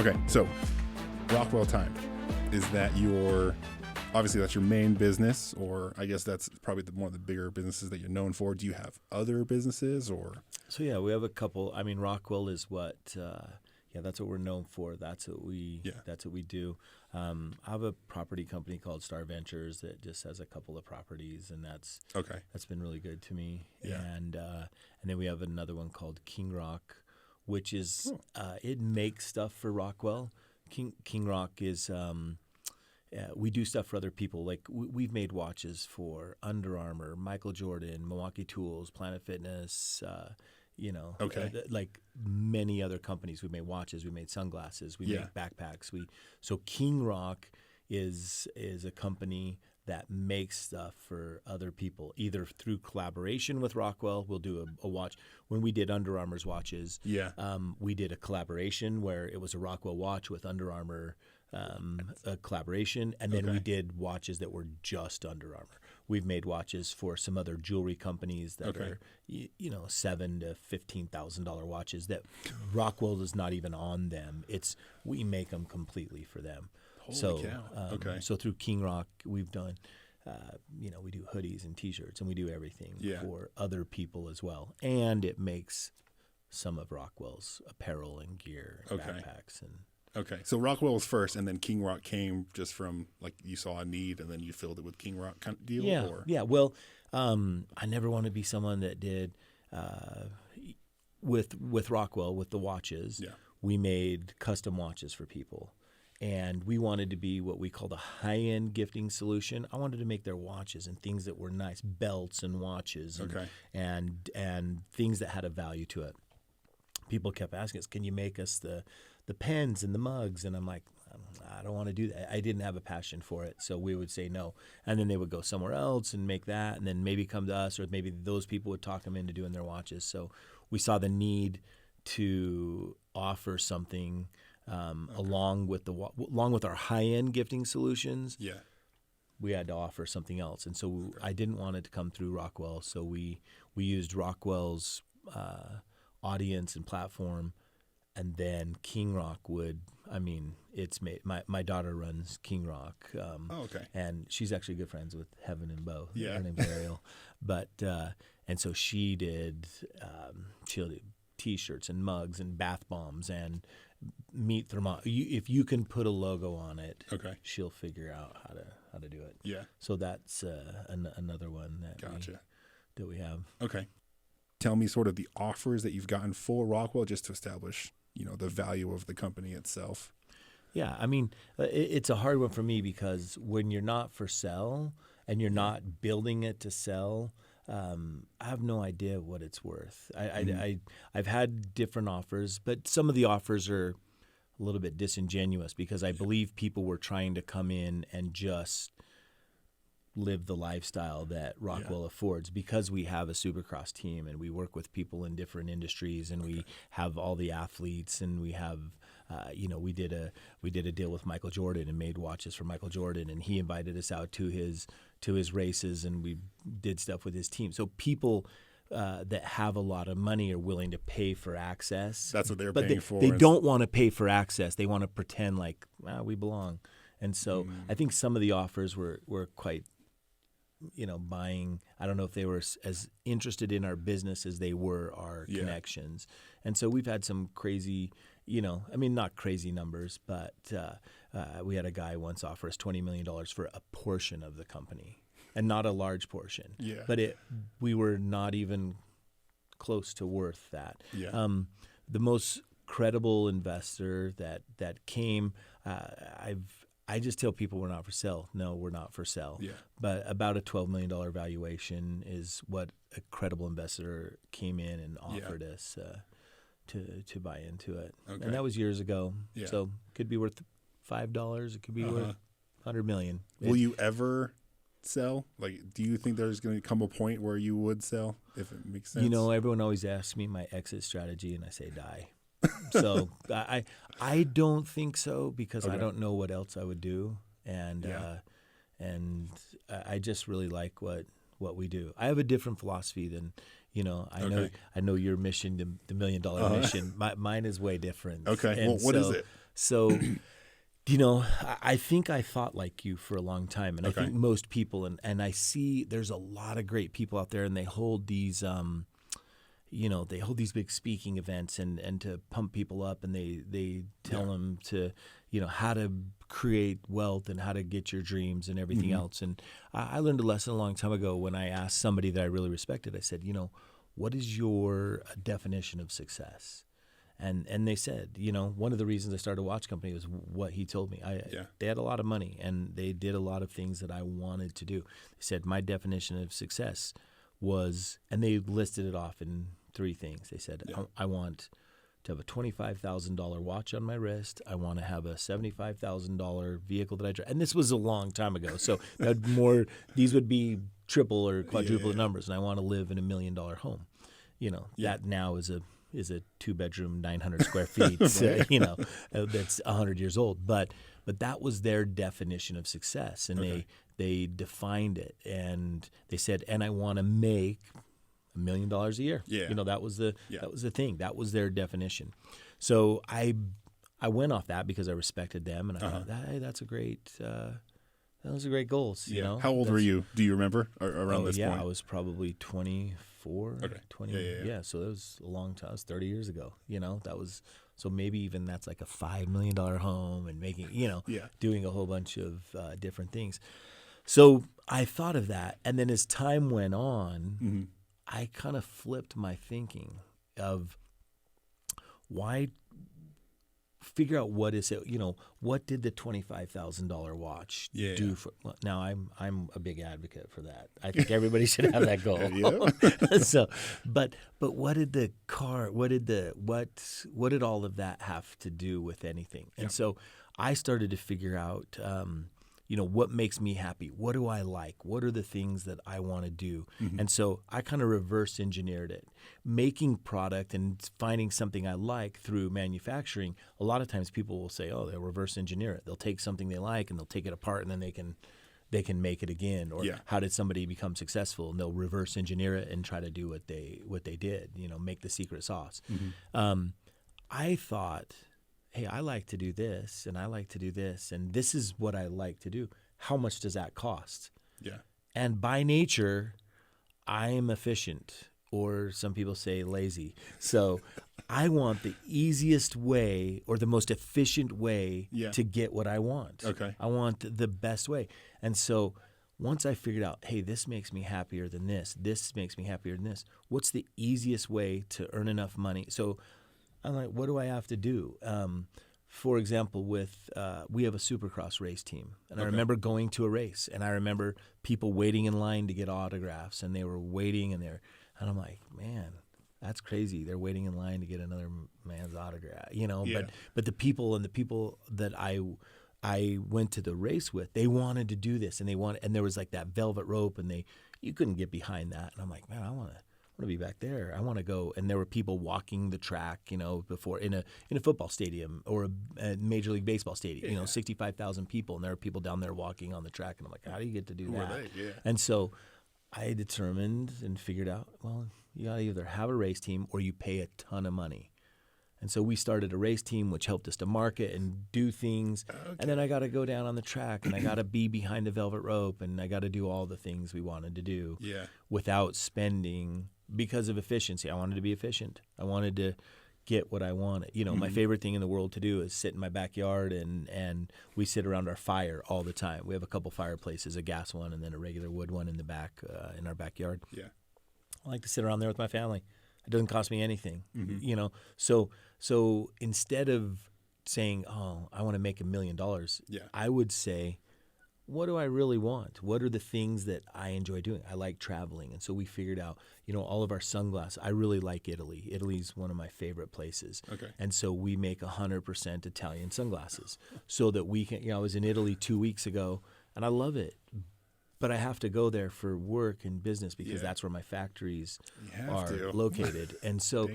Okay, so Rockwell Time, is that obviously that's your main business, or I guess that's probably one of the bigger businesses that you're known for. Do you have other businesses or? So yeah, we have a couple. I mean, Rockwell is what, that's what we're known for. That's what we do. I have a property company called Star Ventures that just has a couple of properties, and that's been really good to me. Yeah. And then we have another one called King Rock, which is it makes stuff for Rockwell. King Rock is we do stuff for other people. Like we've made watches for Under Armour, Michael Jordan, Milwaukee Tools, Planet Fitness. Like many other companies. We made watches, we made sunglasses, we make backpacks. So King Rock is a company that makes stuff for other people, either through collaboration with Rockwell. We'll do a watch. When we did Under Armour's watches, we did a collaboration where it was a Rockwell watch with Under Armour, a collaboration, and then we did watches that were just Under Armour. We've made watches for some other jewelry companies that are, $7,000 to $15,000 watches that Rockwell is not even on them. We make them completely for them. Holy cow. So through King Rock, we've done, we do hoodies and T-shirts, and we do everything for other people as well. And it makes some of Rockwell's apparel and gear, and backpacks, and. Okay, so Rockwell was first, and then King Rock came just from, like, you saw a need, and then you filled it with King Rock kind of deal? Yeah, or? yeah. Well, I never want to be someone that did, with Rockwell, with the watches, we made custom watches for people. And we wanted to be what we called a high-end gifting solution. I wanted to make their watches and things that were nice, belts and watches, and things that had a value to it. People kept asking us, can you make us the pens and the mugs? And I'm like, I don't want to do that. I didn't have a passion for it. So we would say no. And then they would go somewhere else and make that, and then maybe come to us, or maybe those people would talk them into doing their watches. So we saw the need to offer something along with our high-end gifting solutions. Yeah. We had to offer something else. And so I didn't want it to come through Rockwell. So we used Rockwell's audience and platform. And then King Rock it's made. My daughter runs King Rock. And she's actually good friends with Heaven and Bo. Yeah. Her name's Ariel. But, and so she'll do T-shirts and mugs and bath bombs and meat if you can put a logo on it, she'll figure out how to do it. Yeah. So that's another one that we have. Okay. Tell me sort of the offers that you've gotten for Rockwell, just to establish the value of the company itself. Yeah, I mean, it's a hard one for me because when you're not for sale and you're not building it to sell, I have no idea what it's worth. I've had different offers, but some of the offers are a little bit disingenuous because I believe people were trying to come in and just live the lifestyle that Rockwell affords, because we have a Supercross team and we work with people in different industries, and we have all the athletes, and we have we did a deal with Michael Jordan and made watches for Michael Jordan, and he invited us out to his races, and we did stuff with his team. So people that have a lot of money are willing to pay for access. That's what they're paying for. They don't want to pay for access. They want to pretend like we belong. And so I think some of the offers were quite buying. I don't know if they were as interested in our business as they were our connections. And so we've had some crazy, not crazy numbers, but we had a guy once offer us $20 million for a portion of the company, and not a large portion. Yeah. But we were not even close to worth that. Yeah. The most credible investor that came, I just tell people we're not for sale. No, we're not for sale. Yeah. But about a $12 million valuation is what a credible investor came in and offered us to buy into it. Okay. And that was years ago. Yeah. So it could be worth $5. It could be worth $100 million. Will you ever sell? Like, do you think there's going to come a point where you would sell, if it makes sense? Everyone always asks me my exit strategy, and I say die. So I don't think so, because I don't know what else I would do, and I just really like what we do. I have a different philosophy than I know your mission, the $1 million mission. Mine is way different. Okay, well, what is it? So, you know, I think I thought like you for a long time, and I think most people, and I see there's a lot of great people out there, and they hold these, you know, they hold these big speaking events and to pump people up, and they tell them to, you know, how to create wealth and how to get your dreams and everything else. And I learned a lesson a long time ago when I asked somebody that I really respected. I said, you know, what is your definition of success? And they said, you know, one of the reasons I started a watch company was what he told me. They had a lot of money, and they did a lot of things that I wanted to do. They said my definition of success was, and they listed it off in 3 things. They said, I want to have a $25,000 watch on my wrist. I want to have a $75,000 vehicle that I drive. And this was a long time ago, so these would be triple or quadruple the numbers. And I want to live in $1 million home. You know, that now is a 2-bedroom, 900 square feet. So, you know, that's 100 years old. But that was their definition of success, and they defined it, and they said, and I want to make $1 million a year. Yeah. You know, that was the thing. That was their definition. So I went off that because I respected them, and I thought, hey, those are great goals. You know. How old were you? Do you remember around this point? I was probably 24. Okay. 20. Yeah. So that was a long time. It was 30 years ago. You know, that was, so maybe even that's like a $5 million home and making, you know, doing a whole bunch of different things. So I thought of that, and then as time went on, I kind of flipped my thinking of why figure out what is it, you know, what did the $25,000 watch do for, well, now I'm a big advocate for that. I think everybody should have that goal. So, but what did the car, what did all of that have to do with anything? And so I started to figure out, you know, what makes me happy? What do I like? What are the things that I want to do? And so I kind of reverse engineered it. Making product and finding something I like through manufacturing, a lot of times people will say, oh, they'll reverse engineer it. They'll take something they like and they'll take it apart, and then they can make it again. Or how did somebody become successful? And they'll reverse engineer it and try to do what they did, you know, make the secret sauce. I thought, hey, I like to do this, and I like to do this, and this is what I like to do. How much does that cost? Yeah. And by nature, I am efficient, or some people say lazy. So I want the easiest way or the most efficient way to get what I want. Okay. I want the best way. And so once I figured out, hey, this makes me happier than this makes me happier than this, what's the easiest way to earn enough money? So I'm like, what do I have to do? For example, we have a Supercross race team, and I remember going to a race, and I remember people waiting in line to get autographs, and they were waiting, and I'm like, man, that's crazy. They're waiting in line to get another man's autograph, you know. Yeah. But the people that I went to the race with, they wanted to do this, and there was like that velvet rope, and you couldn't get behind that, and I'm like, man, I want to be back there. I want to go. And there were people walking the track, you know, before in a football stadium or a Major League Baseball stadium, you know, 65,000 people. And there are people down there walking on the track. And I'm like, how do you get to do that? And so I determined and figured out, well, you got to either have a race team or you pay a ton of money. And so we started a race team, which helped us to market and do things. Okay. And then I got to go down on the track, and I got to be behind the velvet rope, and I got to do all the things we wanted to do without spending, because of efficiency. I wanted to be efficient. I wanted to get what I wanted. You know, my favorite thing in the world to do is sit in my backyard, and we sit around our fire all the time. We have a couple fireplaces, a gas one and then a regular wood one in the back in our backyard. Yeah. I like to sit around there with my family. It doesn't cost me anything, you know. So instead of saying, oh, I want to make $1 million, I would say, what do I really want? What are the things that I enjoy doing? I like traveling. And so we figured out, you know, all of our sunglasses. I really like Italy. Italy's one of my favorite places. Okay. And so we make 100% Italian sunglasses so that we can, you know, I was in Italy 2 weeks ago, and I love it. But I have to go there for work and business because that's where my factories are located. And so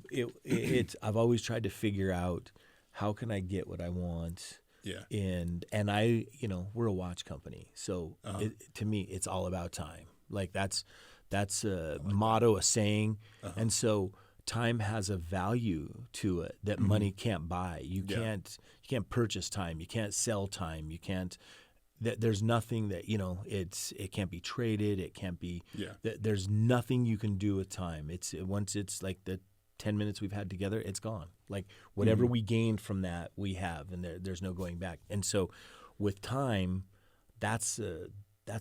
it's I've always tried to figure out, how can I get what I want? Yeah. And I, you know, we're a watch company. So to me, it's all about time. Like that's a motto, a saying. And so time has a value to it that money can't buy. You can't purchase time. You can't sell time. You can't. There's nothing that it can't be traded. It can't be. There's nothing you can do with time. Once it's like the 10 minutes we've had together, it's gone. Like whatever we gained from that, we have, and there's no going back. And so, with time, that's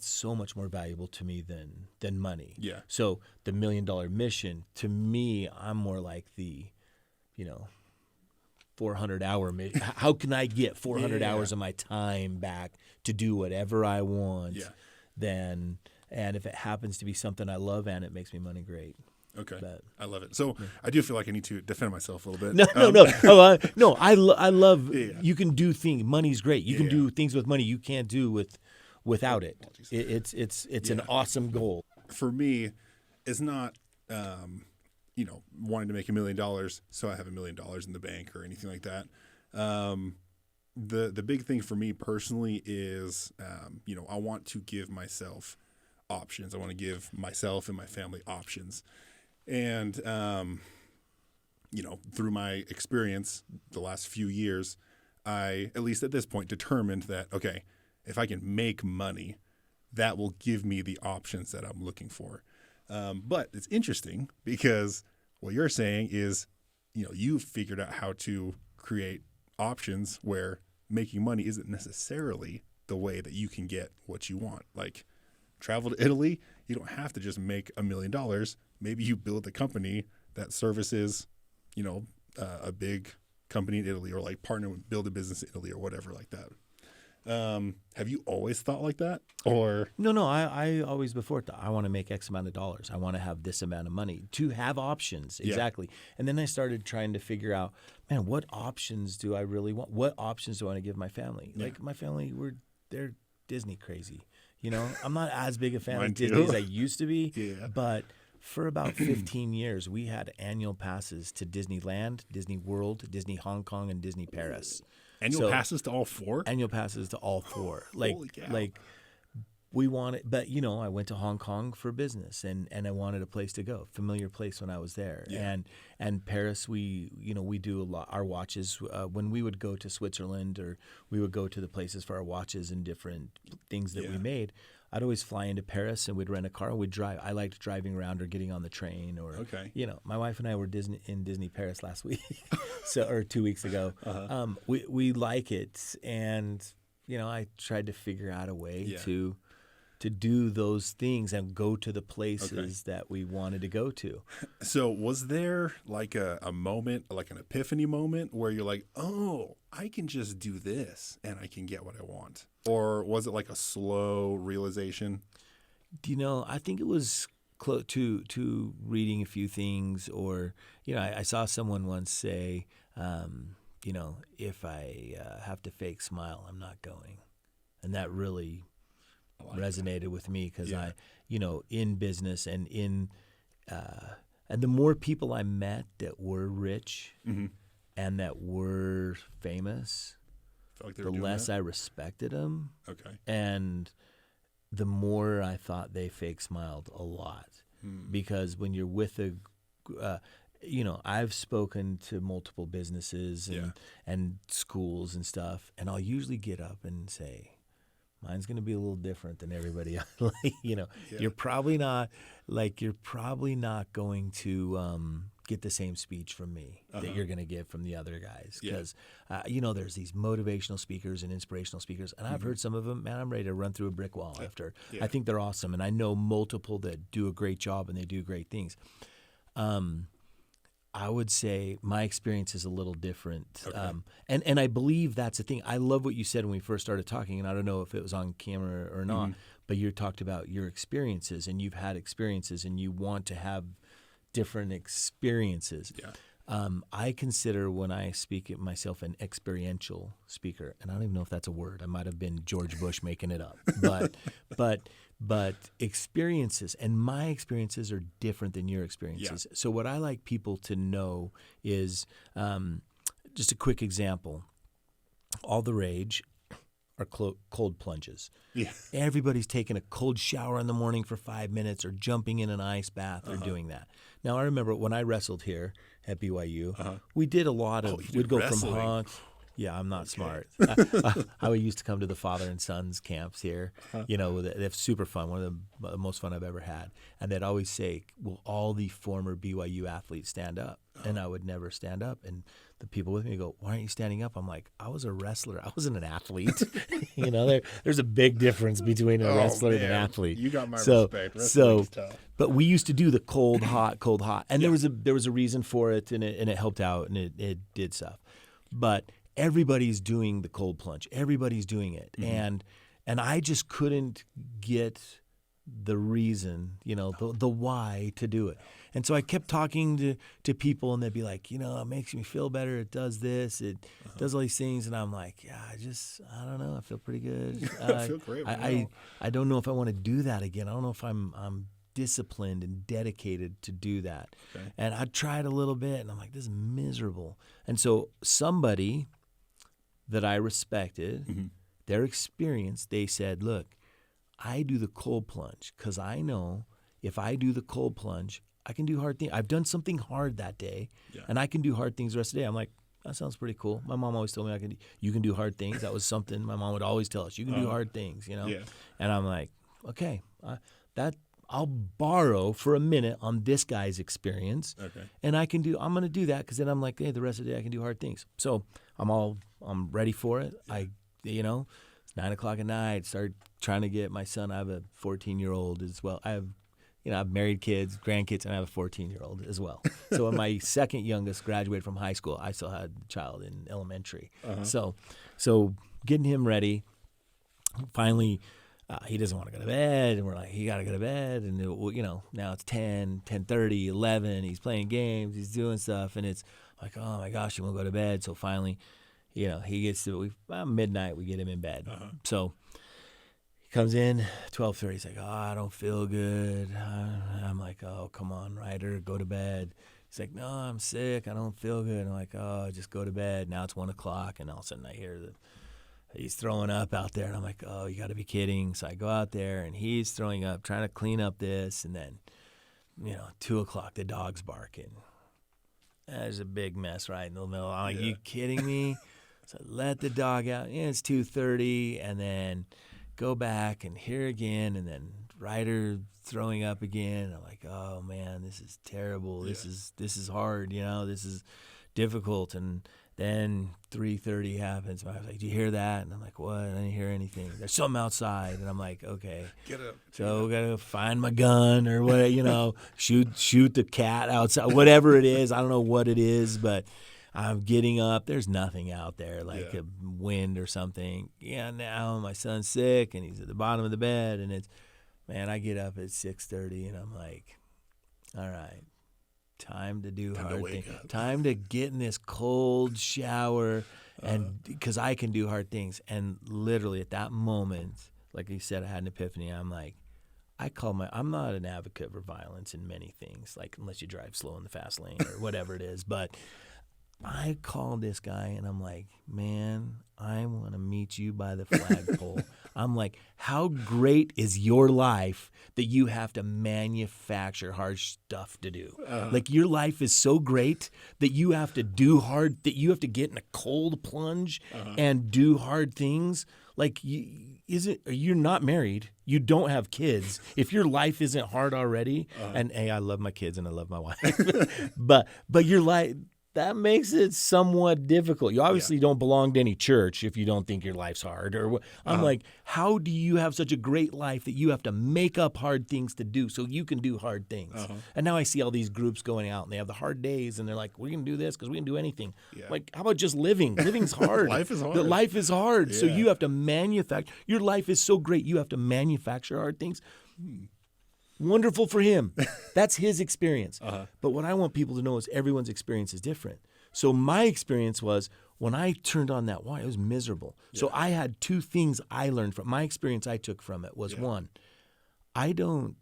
so much more valuable to me than money. Yeah. So the $1 million mission, to me, I'm more like the, 400-hour mission. How can I get 400 hours of my time back to do whatever I want? And if it happens to be something I love and it makes me money, great. Okay, I love it. So I do feel like I need to defend myself a little bit. No. I love. You can do things. Money's great. You can do things with money you can't do without it. It's an awesome goal. For me, it's not wanting to make $1 million so I have $1 million in the bank or anything like that. The big thing for me personally is I want to give myself options. I want to give myself and my family options. And, through my experience the last few years, I, at least at this point, determined that, okay, if I can make money, that will give me the options that I'm looking for. But it's interesting because what you're saying is, you've figured out how to create options where making money isn't necessarily the way that you can get what you want. Like, travel to Italy, you don't have to just make $1 million. Maybe you build a company that services, a big company in Italy, or like build a business in Italy or whatever like that. Have you always thought like that? Or No, I always before thought I want to make X amount of dollars. I want to have this amount of money to have options. Exactly. And then I started trying to figure out, man, what options do I really want? What options do I want to give my family? Like my family, they're Disney crazy. I'm not as big a fan of Disney as I used to be, but for about 15 years, we had annual passes to Disneyland, Disney World, Disney Hong Kong, and Disney Paris. Annual passes to all four? Annual passes to all four. Holy cow. We wanted, but I went to Hong Kong for business, and I wanted a place to go, familiar place when I was there. And Paris, we do a lot. Our watches, when we would go to Switzerland or we would go to the places for our watches and different things that we made, I'd always fly into Paris and we'd rent a car and we'd drive. I liked driving around or getting on the train or, my wife and I were in Disney Paris last week, or 2 weeks ago. We like it, and I tried to figure out a way to do those things and go to the places that we wanted to go to. So was there like a moment, like an epiphany moment where you're like, oh, I can just do this and I can get what I want? Or was it like a slow realization? I think it was close to reading a few things, or, I saw someone once say, if I have to fake smile, I'm not going. And that really resonated with me because I, in business and and the more people I met that were rich and that were famous, like the less I respected them. Okay. And the more I thought they fake smiled a lot because when you're with I've spoken to multiple businesses and schools and stuff, and I'll usually get up and say, mine's going to be a little different than everybody else. You're probably not going to get the same speech from me that you're going to get from the other guys. Because, there's these motivational speakers and inspirational speakers. And I've heard some of them, man, I'm ready to run through a brick wall after. I think they're awesome. And I know multiple that do a great job and they do great things. I would say my experience is a little different. Okay. And I believe that's the thing. I love what you said when we first started talking, and I don't know if it was on camera or not, but you talked about your experiences, and you've had experiences, and you want to have different experiences. Yeah. I consider when I speak of myself an experiential speaker, and I don't even know if that's a word. I might have been George Bush making it up, but experiences, and my experiences are different than your experiences. So what I like people to know is just a quick example. All the Rage are cold plunges. Yeah. Everybody's taking a cold shower in the morning for 5 minutes or jumping in an ice bath or doing that. Now, I remember when I wrestled here at BYU, we did a lot of, we'd go wrestling. from honks. Yeah, I'm not smart. I used to come to the father and sons camps here. You know, they're super fun, one of the most fun I've ever had. And they'd always say, will all the former BYU athletes stand up? And I would never stand up. And the people with me go, why aren't you standing up? I'm like, I was a wrestler. I wasn't an athlete. You know, there's a big difference between a wrestler and an athlete. You got my respect. So, tough. but we used to do the cold, hot, and there was a reason for it, and it helped out, and it did stuff. But everybody's doing the cold plunge. Everybody's doing it, and I just couldn't get the reason, you know, the why to do it. And so I kept talking to people, and they'd be like, you know, it makes me feel better. It does this. It does all these things. And I'm like, yeah, I don't know. I feel pretty good. I feel great. I don't know if I want to do that again. I don't know if I'm disciplined and dedicated to do that. Okay. And I tried a little bit, and I'm like, this is miserable. And so somebody that I respected, their experience, they said, look, I do the cold plunge because I know if I do the cold plunge, I can do hard things. I've done something hard that day, and I can do hard things the rest of the day. I'm like, that sounds pretty cool. My mom always told me you can do hard things. That was something my mom would always tell us. You can do hard things, you know. Yeah. And I'm like, okay, I'll borrow for a minute on this guy's experience, and I'm going to do that because then I'm like, hey, the rest of the day I can do hard things. So I'm ready for it. It's 9:00 at night. Start trying to get my son. I have a 14-year-old as well. I've married kids, grandkids, and I have a 14-year-old as well. So when my second youngest graduated from high school, I still had a child in elementary. So getting him ready, finally, he doesn't want to go to bed, and we're like, he got to go to bed. And, now it's 10, 10:30, 11. He's playing games. He's doing stuff. And it's like, oh, my gosh, he won't go to bed. So finally, he gets to midnight, we get him in bed. So comes in 12:30. He's like, oh, I don't feel good. I'm like, oh, come on, Ryder, go to bed. He's like, no, I'm sick. I don't feel good. I'm like, oh, just go to bed. Now it's 1:00, and all of a sudden I hear that he's throwing up out there. And I'm like, oh, you got to be kidding. So I go out there, and he's throwing up, trying to clean up this. And then, 2:00, the dog's barking. There's a big mess right in the middle. I'm like, you kidding me? So I let the dog out. It's 2:30, and then go back and here again, and then Ryder throwing up again. I'm like, oh man, this is terrible. This is hard. This is difficult. And then 3:30 happens. I was like, do you hear that? And I'm like, what? I didn't hear anything. There's something outside. And I'm like, okay. Get up. So we gotta find my gun or what? Shoot the cat outside. Whatever it is, I don't know what it is, but I'm getting up. There's nothing out there, like a wind or something. Yeah, now my son's sick, and he's at the bottom of the bed. And I get up at 6:30, and I'm like, all right, time to do hard things. Time to get in this cold shower, and because I can do hard things. And literally at that moment, like you said, I had an epiphany. I'm like, I'm not an advocate for violence in many things, like unless you drive slow in the fast lane or whatever it is, but I called this guy, and I'm like, man, I want to meet you by the flagpole. I'm like, how great is your life that you have to manufacture hard stuff to do? Like, your life is so great that you have to that you have to get in a cold plunge and do hard things. Like, you're not married. You don't have kids. If your life isn't hard already, and hey, I love my kids and I love my wife, but your life, that makes it somewhat difficult. You obviously don't belong to any church if you don't think your life's hard. I'm like, how do you have such a great life that you have to make up hard things to do so you can do hard things? And now I see all these groups going out, and they have the hard days, and they're like, we can do this because we can do anything. Yeah. Like, how about just living? Living's hard. Life is hard. Life is hard. Yeah. So you have to manufacture. Your life is so great, you have to manufacture hard things. Wonderful for him. That's his experience. But what I want people to know is everyone's experience is different. So my experience was when I turned on that wine, it was miserable. Yeah. So I had two things I learned from my experience. I took from it was one, I don't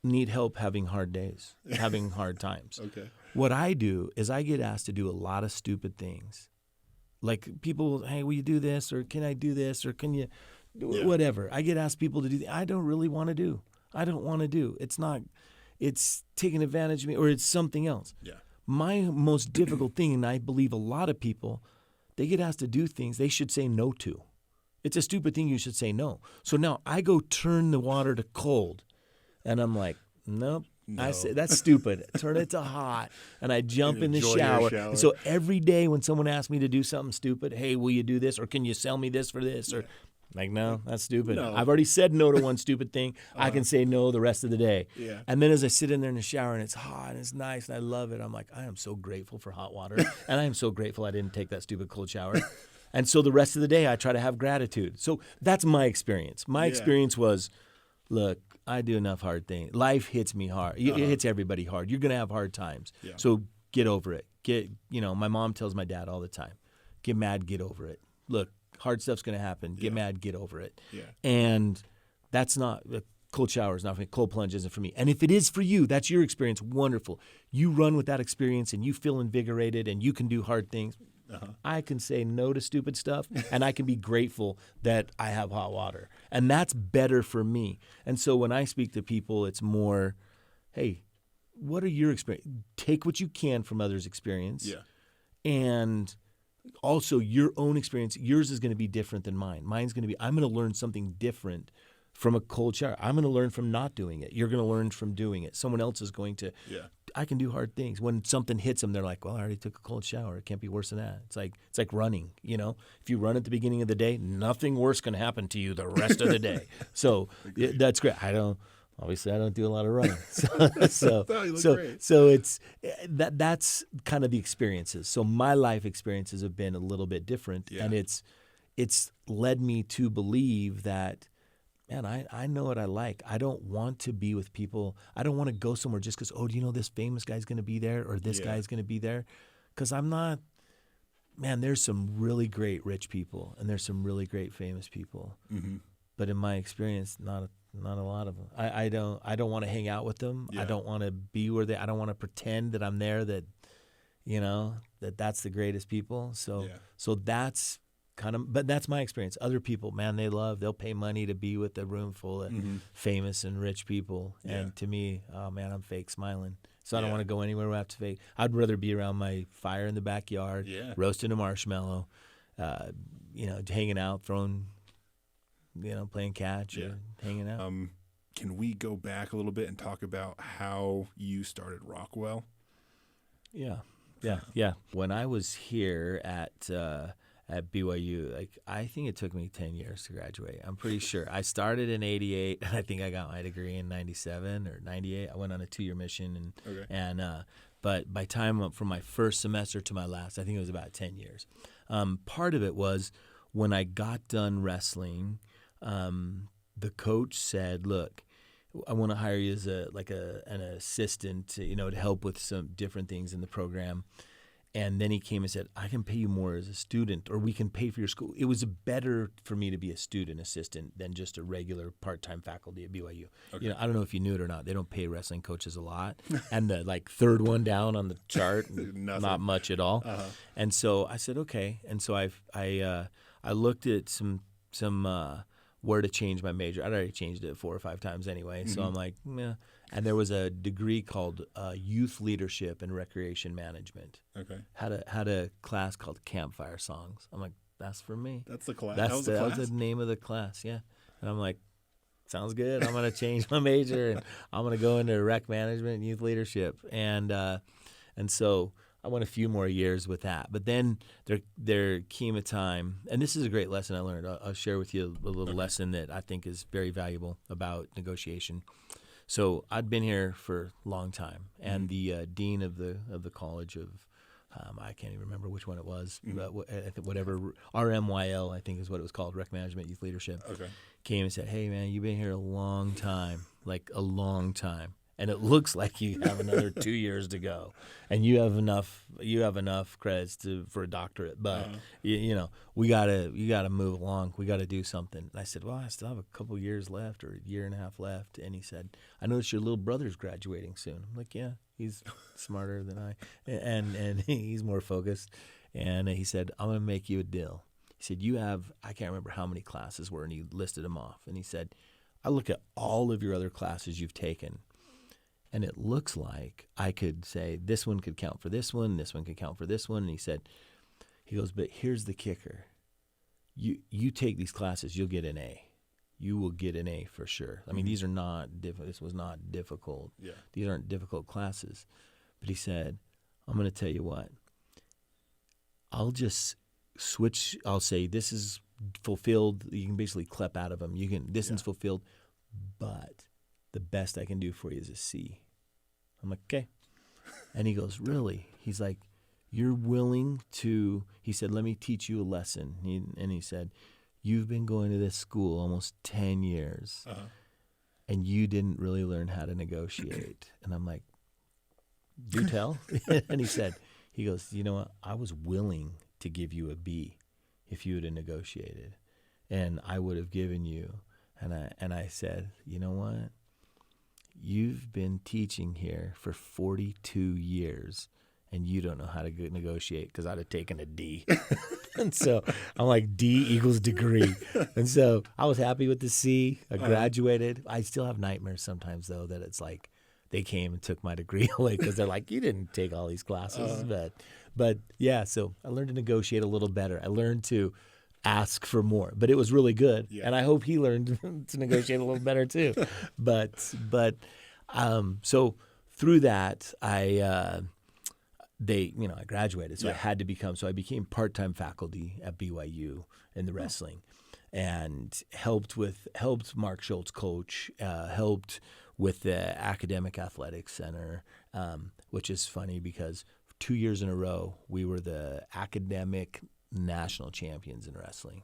need help having hard days, having hard times. Okay. What I do is I get asked to do a lot of stupid things. Like people, hey, will you do this? Or can I do this? Or can you, whatever. I get asked people to do. I don't really want to do. I don't want to do. It's not, it's taking advantage of me or it's something else. Yeah. My most difficult thing, and I believe a lot of people, they get asked to do things they should say no to. It's a stupid thing you should say no. So now I go turn the water to cold, and I'm like, nope. No. I say, that's stupid. Turn it to hot. And I jump in the Enjoy your shower. shower. And so every day when someone asks me to do something stupid, hey, will you do this? Or can you sell me this for this? Or like, no, that's stupid. No. I've already said no to one stupid thing. I can say no the rest of the day. Yeah. And then as I sit in there in the shower and it's hot and it's nice and I love it, I'm like, I am so grateful for hot water. And I am so grateful I didn't take that stupid cold shower. And so the rest of the day I try to have gratitude. So that's my experience. My experience was, look, I do enough hard things. Life hits me hard. It hits everybody hard. You're going to have hard times. Yeah. So get over it. My mom tells my dad all the time, get mad, get over it. Look, hard stuff's going to happen. Get mad, get over it. Yeah. And that's not, the cold shower is not for me. Cold plunge isn't for me. And if it is for you, that's your experience. Wonderful. You run with that experience and you feel invigorated and you can do hard things. I can say no to stupid stuff, and I can be grateful that I have hot water. And that's better for me. And so when I speak to people, it's more, hey, what are your experience? Take what you can from others' experience. Yeah. And also your own experience. Yours is going to be different than mine. Mine's going to be, I'm going to learn something different from a cold shower. I'm going to learn from not doing it. You're going to learn from doing it. Someone else is going to. Yeah. I can do hard things. When something hits them, they're like, well, I already took a cold shower. It can't be worse than that. It's like running, you know. If you run at the beginning of the day, nothing worse can happen to you the rest of the day. So that's great. Obviously I don't do a lot of running. So it's that's kind of the experiences. So my life experiences have been a little bit different, and it's led me to believe that, man, I know what I like. I don't want to be with people. I don't want to go somewhere just because, do you know this famous guy's going to be there or this guy's going to be there? Because I'm not, man, there's some really great rich people and there's some really great famous people. Mm-hmm. But in my experience, not a lot of them. I don't want to hang out with them. Yeah. I don't want to be where I don't want to pretend that I'm there, that, you know, that's the greatest people. So that's but that's my experience. Other people, man, they'll pay money to be with a room full of famous and rich people. Yeah. And to me, oh man, I'm fake smiling. So I don't want to go anywhere where I have to fake. I'd rather be around my fire in the backyard, roasting a marshmallow, hanging out, throwing, playing catch or hanging out. Can we go back a little bit and talk about how you started Rockwell? Yeah. When I was here at BYU, I think it took me 10 years to graduate. I'm pretty sure. I started in 88, and I think I got my degree in 97 or 98. I went on a 2-year mission, but by time from my first semester to my last, I think it was about 10 years. Part of it was when I got done wrestling, the coach said, look, I want to hire you as an assistant, to help with some different things in the program. And then he came and said, I can pay you more as a student, or we can pay for your school. It was better for me to be a student assistant than just a regular part-time faculty at BYU. Okay. I don't know if you knew it or not. They don't pay wrestling coaches a lot. And the third one down on the chart, not much at all. Uh-huh. And so I said, okay. And so I looked at some where to change my major. I'd already changed it 4 or 5 times anyway. So I'm like, meh. And there was a degree called Youth Leadership and Recreation Management. Okay. Had a class called Campfire Songs. I'm like, that's for me. That's the class. That was the name of the class, yeah. And I'm like, sounds good. I'm going to change my major, and I'm going to go into rec management and youth leadership. And so I went a few more years with that. But then there came a time, and this is a great lesson I learned. I'll share with you a little lesson that I think is very valuable about negotiation. So I'd been here for a long time, and the dean of the college of I can't even remember which one it was, but whatever RMYL I think is what it was called, Rec Management Youth Leadership. Okay. Came and said, "Hey man, you've been here a long time, like a long time, and it looks like you have another 2 years to go, and you have enough credits for a doctorate, but you gotta move along. We gotta do something." And I said, "Well, I still have a couple years left, or a year and a half left." And he said, "I noticed your little brother's graduating soon." I'm like, "Yeah, he's smarter than I, and he's more focused." And he said, I'm going to make you a deal. He said, you have, I can't remember how many classes were, and he listed them off. And he said, I look at all of your other classes you've taken, and it looks like I could say this one could count for this one could count for this one. And he goes, but here's the kicker. You take these classes, you'll get an A. You will get an A for sure. I mean, these are not this was not difficult. Yeah. These aren't difficult classes. But he said, I'm going to tell you what. I'll just switch. I'll say this is fulfilled. You can basically clip out of them. This one's fulfilled, but the best I can do for you is a C. I'm like, okay. And he goes, really? He's like, you're willing to, he said, let me teach you a lesson. And he said, you've been going to this school almost 10 years, and you didn't really learn how to negotiate. And I'm like, do tell? And he goes, you know what? I was willing to give you a B if you would have negotiated, and I would have given you. And I said, you know what? You've been teaching here for 42 years, and you don't know how to negotiate, because I'd have taken a D. And so I'm like, D equals degree. And so I was happy with the C. I graduated. I still have nightmares sometimes, though, that it's like they came and took my degree away because they're like, you didn't take all these classes. But yeah, so I learned to negotiate a little better. I learned to ask for more, but it was really good. Yeah. And I hope he learned to negotiate a little better too. But so through that, I graduated, so I became part-time faculty at BYU in the wrestling, and helped Mark Schultz coach, helped with the academic athletics center, which is funny because 2 years in a row we were the academic national champions in wrestling.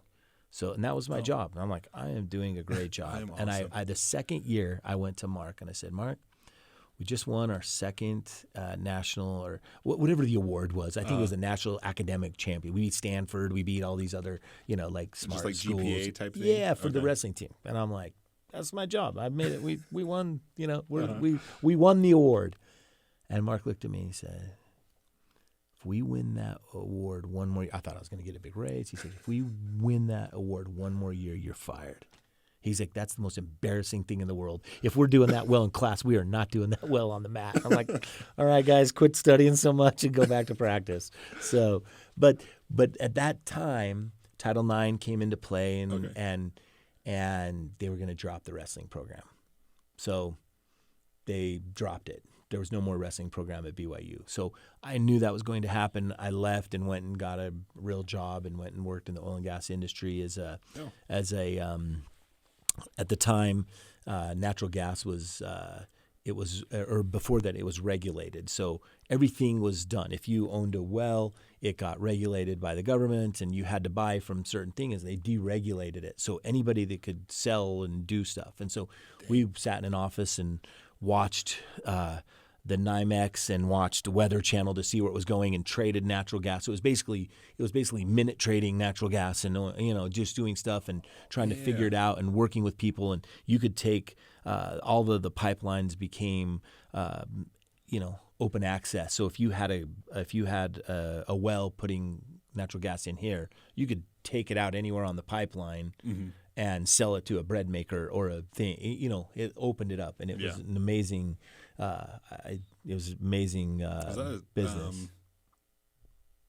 So, and that was my job. And I'm like, I am doing a great job. Awesome. And I the second year I went to Mark and I said, Mark, we just won our second national, or whatever the award was. I think it was the national academic champion. We beat Stanford. We beat all these other, like smart just like schools. GPA type thing? Yeah, for the wrestling team. And I'm like, that's my job. I made it. We won. We won the award. And Mark looked at me and he said, if we win that award one more year, I thought I was going to get a big raise. He said, if we win that award one more year, you're fired. He's like, that's the most embarrassing thing in the world. If we're doing that well in class, we are not doing that well on the mat. I'm like, all right, guys, quit studying so much and go back to practice. So, but at that time, Title IX came into play, and they were going to drop the wrestling program. So they dropped it. There was no more wrestling program at BYU. So I knew that was going to happen. I left and went and got a real job and went and worked in the oil and gas industry as a at the time, natural gas was before that it was regulated. So everything was done. If you owned a well, it got regulated by the government, and you had to buy from certain things. They deregulated it. So anybody that could sell and do stuff. And so we sat in an office and watched the NYMEX and watched Weather Channel to see where it was going, and traded natural gas. So it was basically minute trading natural gas, and just doing stuff and trying to figure it out and working with people. And you could take all of the pipelines became open access. So if you had a well putting natural gas in here, you could take it out anywhere on the pipeline and sell it to a bread maker or a thing. It opened it up, and it was an amazing. Business.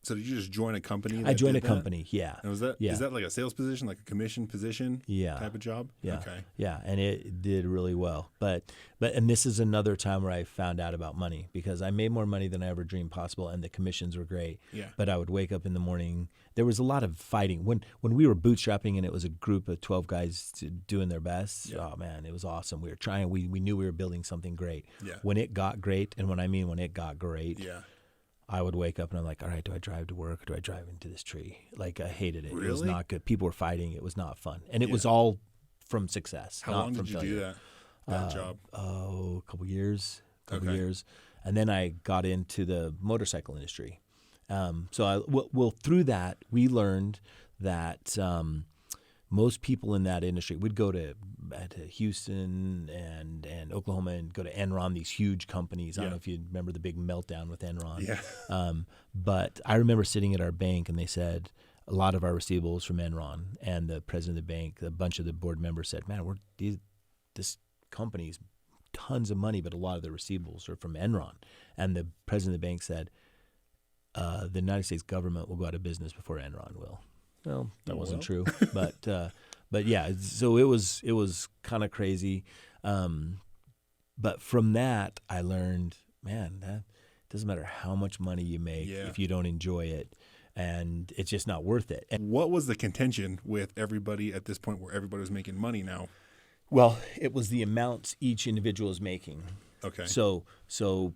So did you just join a company? I joined a company, yeah. And was that is that like a sales position, like a commission position? Type of job? Yeah. Okay. Yeah, and it did really well. But this is another time where I found out about money, because I made more money than I ever dreamed possible, and the commissions were great. Yeah. But I would wake up in the morning. There was a lot of fighting. When we were bootstrapping and it was a group of 12 guys doing their best, oh man, it was awesome. We were trying, we knew we were building something great. Yeah. When it got great, and when it got great, I would wake up and I'm like, all right, do I drive to work or do I drive into this tree? Like, I hated it. Really? It was not good. People were fighting. It was not fun. And it was all from success. How long did you do that job? A couple years. And then I got into the motorcycle industry. Through that, we learned that most people in that industry, we'd go to Houston and Oklahoma and go to Enron, these huge companies. I don't know if you remember the big meltdown with Enron. Yeah. But I remember sitting at our bank, and they said a lot of our receivables from Enron, and the president of the bank, a bunch of the board members said, man, this company's tons of money, but a lot of the receivables are from Enron. And the president of the bank said, the United States government will go out of business before Enron will. Well, that wasn't true, but yeah. So it was kind of crazy, but from that I learned, man, that doesn't matter how much money you make if you don't enjoy it, and it's just not worth it. And what was the contention with everybody at this point, where everybody was making money now? Well, it was the amounts each individual is making. Okay. So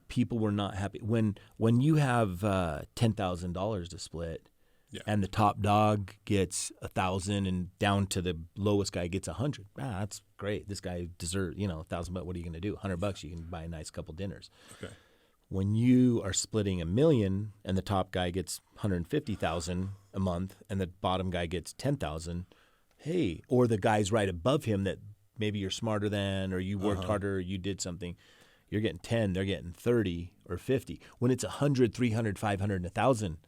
people were not happy when you have $10,000 to split. Yeah. And the top dog gets 1,000, and down to the lowest guy gets 100. That's great. This guy deserves, $1,000. But what are you going to do? $100, you can buy a nice couple dinners. Okay. When you are splitting $1 million, and the top guy gets 150,000 a month, and the bottom guy gets 10,000, hey, or the guy's right above him that maybe you're smarter than, or you worked harder, or you did something. You're getting 10, they're getting 30 or 50. When it's 100, 300, 500, and 1,000.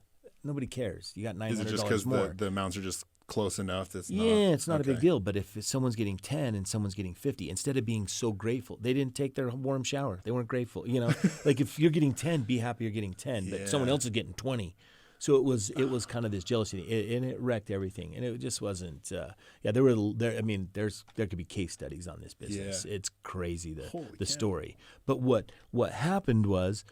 Nobody cares. You got $900 more. Is it just because the amounts are just close enough? That's it's not a big deal. But if someone's getting 10 and someone's getting 50, instead of being so grateful, they didn't take their warm shower. They weren't grateful. Like if you're getting 10, be happy you're getting 10. But someone else is getting 20. So it was kind of this jealousy, and it wrecked everything. And it just wasn't. There could be case studies on this business. Yeah. It's crazy the story. But what happened was,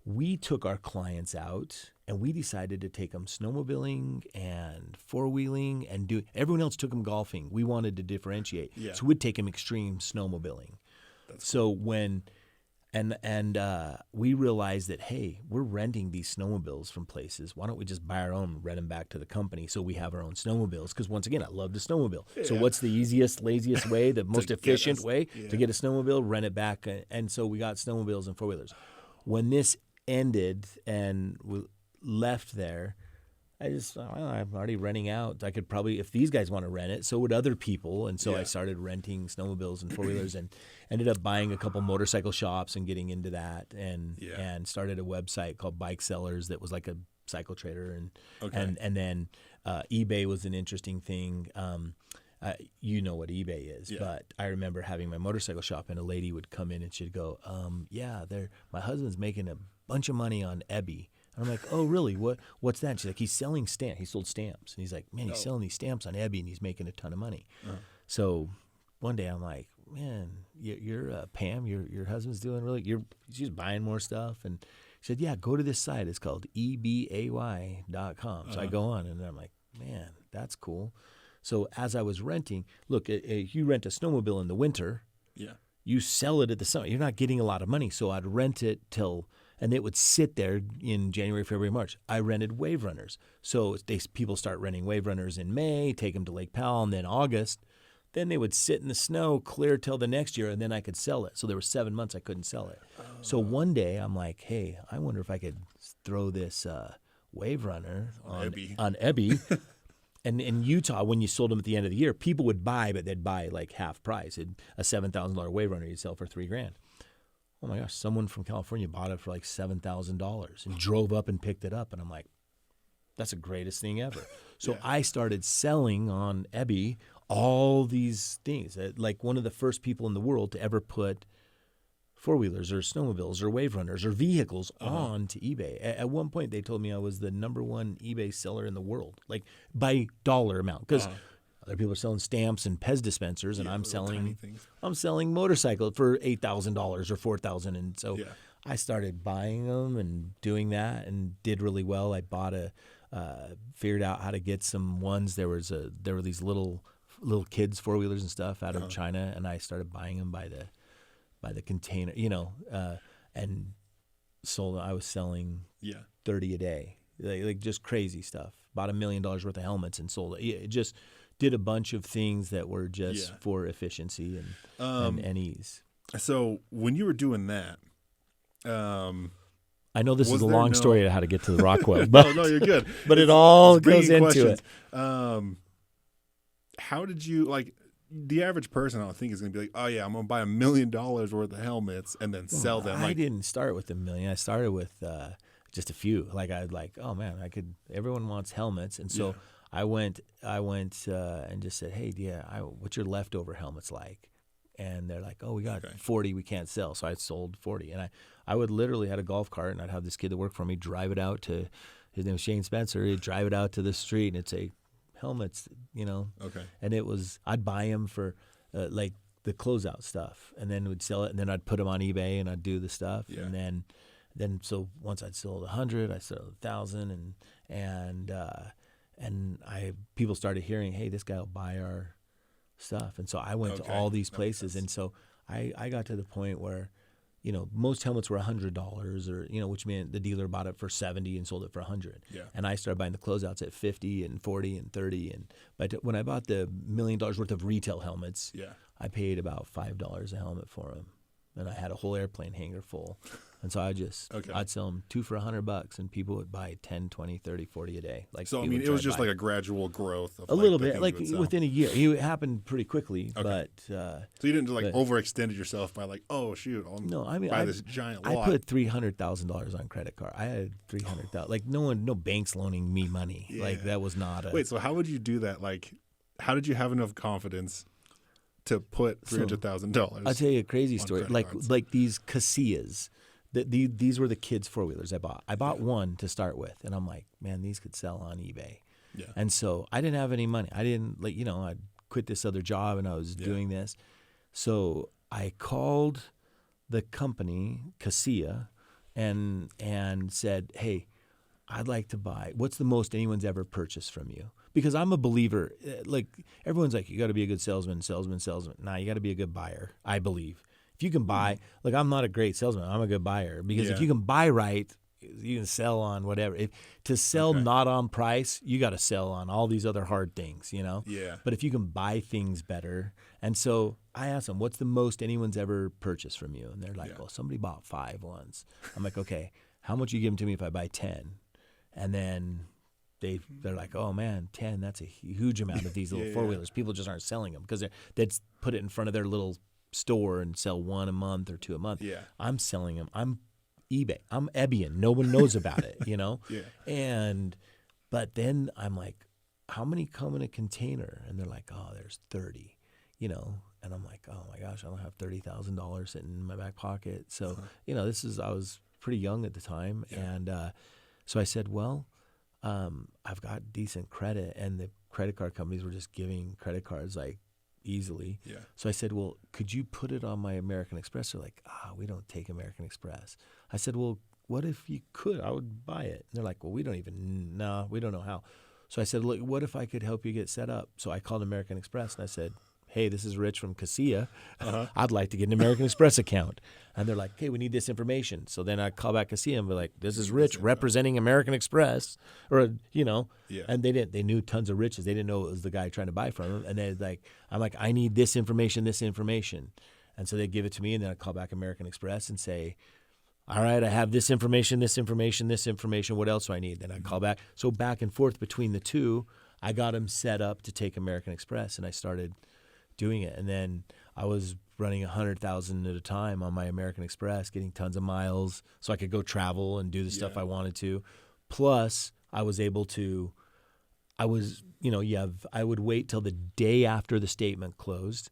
we took our clients out, and we decided to take them snowmobiling and four-wheeling and everyone else took them golfing. We wanted to differentiate. Yeah. So we'd take them extreme snowmobiling. That's so cool. We realized that, hey, we're renting these snowmobiles from places. Why don't we just buy our own, rent them back to the company so we have our own snowmobiles? Because once again, I love the snowmobile. Yeah. So what's the easiest, laziest way, the most efficient way to get a snowmobile? Rent it back. And so we got snowmobiles and four-wheelers. When this ended and we left there, I'm already renting out. I could probably, if these guys want to rent it, so would other people. And so I started renting snowmobiles and four-wheelers, and ended up buying a couple motorcycle shops and getting into that, and started a website called Bike Sellers that was like a cycle trader, and then eBay was an interesting thing. You know what eBay is, but I remember having my motorcycle shop, and a lady would come in and she'd go, my husband's making a bunch of money on Ebbie. And I'm like, oh, really? What's that? And she's like, he's selling stamps. He sold stamps. And he's like, man, he's selling these stamps on Ebbie, and he's making a ton of money. So one day I'm like, man, you're Pam, your husband's doing really, she's buying more stuff. And she said, yeah, go to this site. It's called ebay.com. So I go on, and I'm like, man, that's cool. So as I was renting, look, you rent a snowmobile in the winter. Yeah. You sell it at the summer. You're not getting a lot of money. So I'd rent it and it would sit there in January, February, March. I rented wave runners. So people start renting wave runners in May, take them to Lake Powell, and then August. Then they would sit in the snow clear till the next year, and then I could sell it. So there were 7 months I couldn't sell it. So one day I'm like, hey, I wonder if I could throw this wave runner on Ebbie. And in Utah, when you sold them at the end of the year, people would buy, but they'd buy like half price. A $7,000 wave runner you'd sell for $3,000. Oh my gosh, someone from California bought it for like $7,000 and drove up and picked it up. And I'm like, that's the greatest thing ever. So I started selling on Ebbie all these things. Like one of the first people in the world to ever put four-wheelers or snowmobiles or wave runners or vehicles on to eBay. At one point, they told me I was the #1 eBay seller in the world, like by dollar amount, because other people are selling stamps and Pez dispensers, and I'm selling motorcycle for $8,000 or $4,000, and so I started buying them and doing that, and did really well. I bought figured out how to get some ones. There were these little kids four-wheelers and stuff out of China, and I started buying them by the container, and sold. I was selling 30 a day, like just crazy stuff. Bought $1 million worth of helmets and sold it. It just did a bunch of things that were just for efficiency and ease. So when you were doing that, I know this is a long story of how to get to the Rockwell, but no, you're good. But it all goes into it. how did you like? The average person, I don't think, is going to be like, oh yeah, I'm going to buy $1 million worth of helmets and then sell them. I Like, didn't start with $1 million. I started with just a few. Like I'd like, oh man, I could. Everyone wants helmets, and so I went and just said, hey, what's your leftover helmets like? And they're like, oh, we got 40 we can't sell. So I sold 40, and I would literally had a golf cart, and I'd have this kid that worked for me drive it out to. His name was Shane Spencer. He'd drive it out to the street, and it'd say, helmets, Okay. And it was, I'd buy them for like the closeout stuff, and then we'd sell it, and then I'd put them on eBay, and I'd do the stuff, and then so once I'd sold 100, I sold 1,000, and people started hearing, hey, this guy will buy our stuff, and so I went to all these places, and so I got to the point where. Most helmets were $100, or which meant the dealer bought it for $70 and sold it for $100. Yeah. And I started buying the closeouts at $50 and $40 and $30. But when I bought the $1 million worth of retail helmets, I paid about $5 a helmet for them, and I had a whole airplane hangar full. And so I'd sell them 2 for $100, and people would buy 10, 20, 30, 40 a day. Like, so I mean, it was just like a gradual growth. Of a little bit, like within a year. It happened pretty quickly, but so you didn't just overextend yourself by like, oh shoot, buy this giant lot. I put $300,000 on credit card. I had $300,000. Like no bank's loaning me money. Yeah. Like that was not a. Wait, so how would you do that? Like, how did you have enough confidence to put $300,000? I'll tell you a crazy story. Like these Casillas. These were the kids' four-wheelers I bought. I bought one to start with, and I'm like, man, these could sell on eBay. Yeah. And so I didn't have any money. I didn't I'd quit this other job, and I was doing this. So I called the company, Casilla, and said, hey, I'd like to buy. What's the most anyone's ever purchased from you? Because I'm a believer. Like everyone's like, you got to be a good salesman. Nah, you got to be a good buyer, I believe. If you can buy, I'm not a great salesman. I'm a good buyer because if you can buy right, you can sell on whatever. To sell not on price, you got to sell on all these other hard things, Yeah. But if you can buy things better, and so I asked them, "What's the most anyone's ever purchased from you?" And they're like, "Well, somebody bought 5 once." I'm like, "Okay, how much you give them to me if I buy 10?" And then they're like, "Oh man, 10, that's a huge amount of these little four-wheelers. People just aren't selling them because they'd put it in front of their little store and sell 1 a month or 2 a month. Yeah. I'm selling them. I'm eBay. I'm Ebbian. No one knows about it, But then I'm like, how many come in a container? And they're like, oh, there's 30, And I'm like, oh my gosh, I don't have $30,000 sitting in my back pocket. So, I was pretty young at the time. Yeah. And so I said, well, I've got decent credit, and the credit card companies were just giving credit cards like easily. Yeah. So I said, well, could you put it on my American Express? They're like, we don't take American Express. I said, well, what if you could? I would buy it. And they're like, well, we don't know how. So I said, look, what if I could help you get set up? So I called American Express and I said, hey, this is Rich from Casilla. I'd like to get an American Express account. And they're like, hey, we need this information. So then I call back Casilla and be like, this is Rich representing American Express. And they knew tons of Riches. They didn't know it was the guy trying to buy from them. And I'm like, I need this information. And so they give it to me, and then I call back American Express and say, all right, I have this information. What else do I need? Then I call back. So back and forth between the two, I got them set up to take American Express, and I started doing it. And then I was running 100,000 at a time on my American Express, getting tons of miles so I could go travel and do the stuff I wanted to. Plus, I was able to, I would wait till the day after the statement closed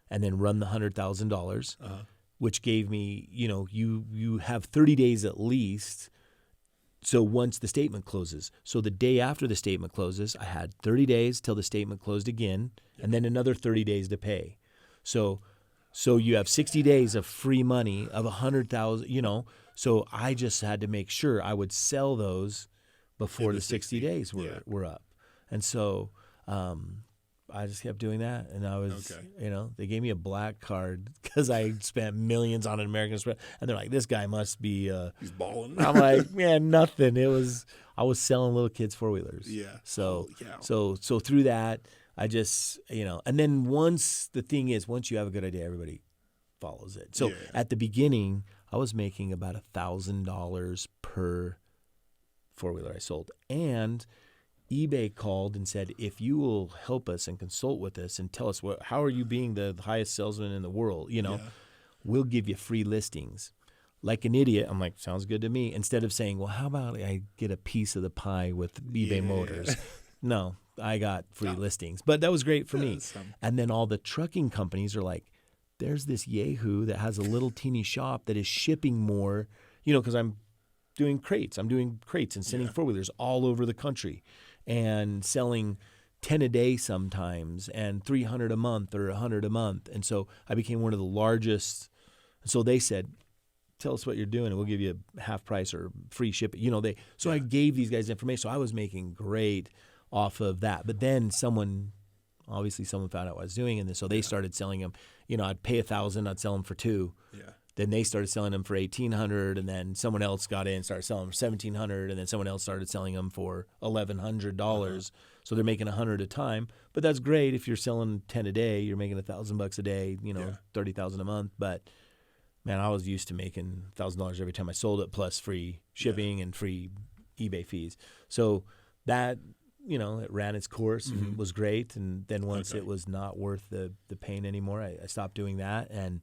and then run the $100,000, which gave me, you have 30 days at least. So once the statement closes, so the day after the statement closes, I had 30 days till the statement closed again, and then another 30 days to pay. So you have 60 days of free money of 100,000, So I just had to make sure I would sell those before the 60 days were up. And so I just kept doing that, and I was, they gave me a black card because I spent millions on an American Express, and they're like, "This guy must be." He's balling. I'm like, man, nothing. I was selling little kids 4-wheelers. Yeah. So through that, I just, and then once you have a good idea, everybody follows it. So at the beginning, I was making about $1,000 per 4-wheeler I sold, and eBay called and said, if you will help us and consult with us and tell us how are you being the highest salesman in the world, we'll give you free listings. Like an idiot, I'm like, sounds good to me. Instead of saying, well, how about I get a piece of the pie with eBay Motors? No, I got free listings. But that was great for me. And then all the trucking companies are like, there's this yahoo that has a little teeny shop that is shipping more, because I'm doing crates. I'm doing crates and sending four-wheelers all over the country and selling 10 a day sometimes and 300 a month or 100 a month. And so I became one of the largest. So they said, tell us what you're doing and we'll give you a half price or free shipping. I gave these guys information. So I was making great off of that. But then someone found out what I was doing. And so they started selling them. I'd pay $1,000, I'd sell them for $2,000. Yeah. Then they started selling them for $1,800, and then someone else got in and started selling them for $1,700, and then someone else started selling them for $1,100. So they're making $100 a time, but that's great if you're selling 10 a day. You're making $1,000 a day, $30,000 a month. But man, I was used to making $1,000 every time I sold it, plus free shipping and free eBay fees. So that it ran its course and was great. And then once it was not worth the pain anymore, I stopped doing that and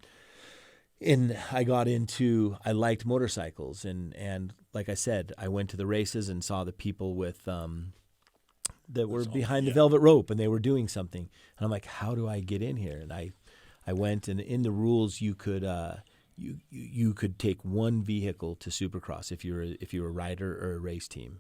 I liked motorcycles and like I said, I went to the races and saw the people with that were behind the velvet rope and they were doing something. And I'm like, how do I get in here? And I went, and in the rules you could you could take one vehicle to Supercross if you're a rider or a race team.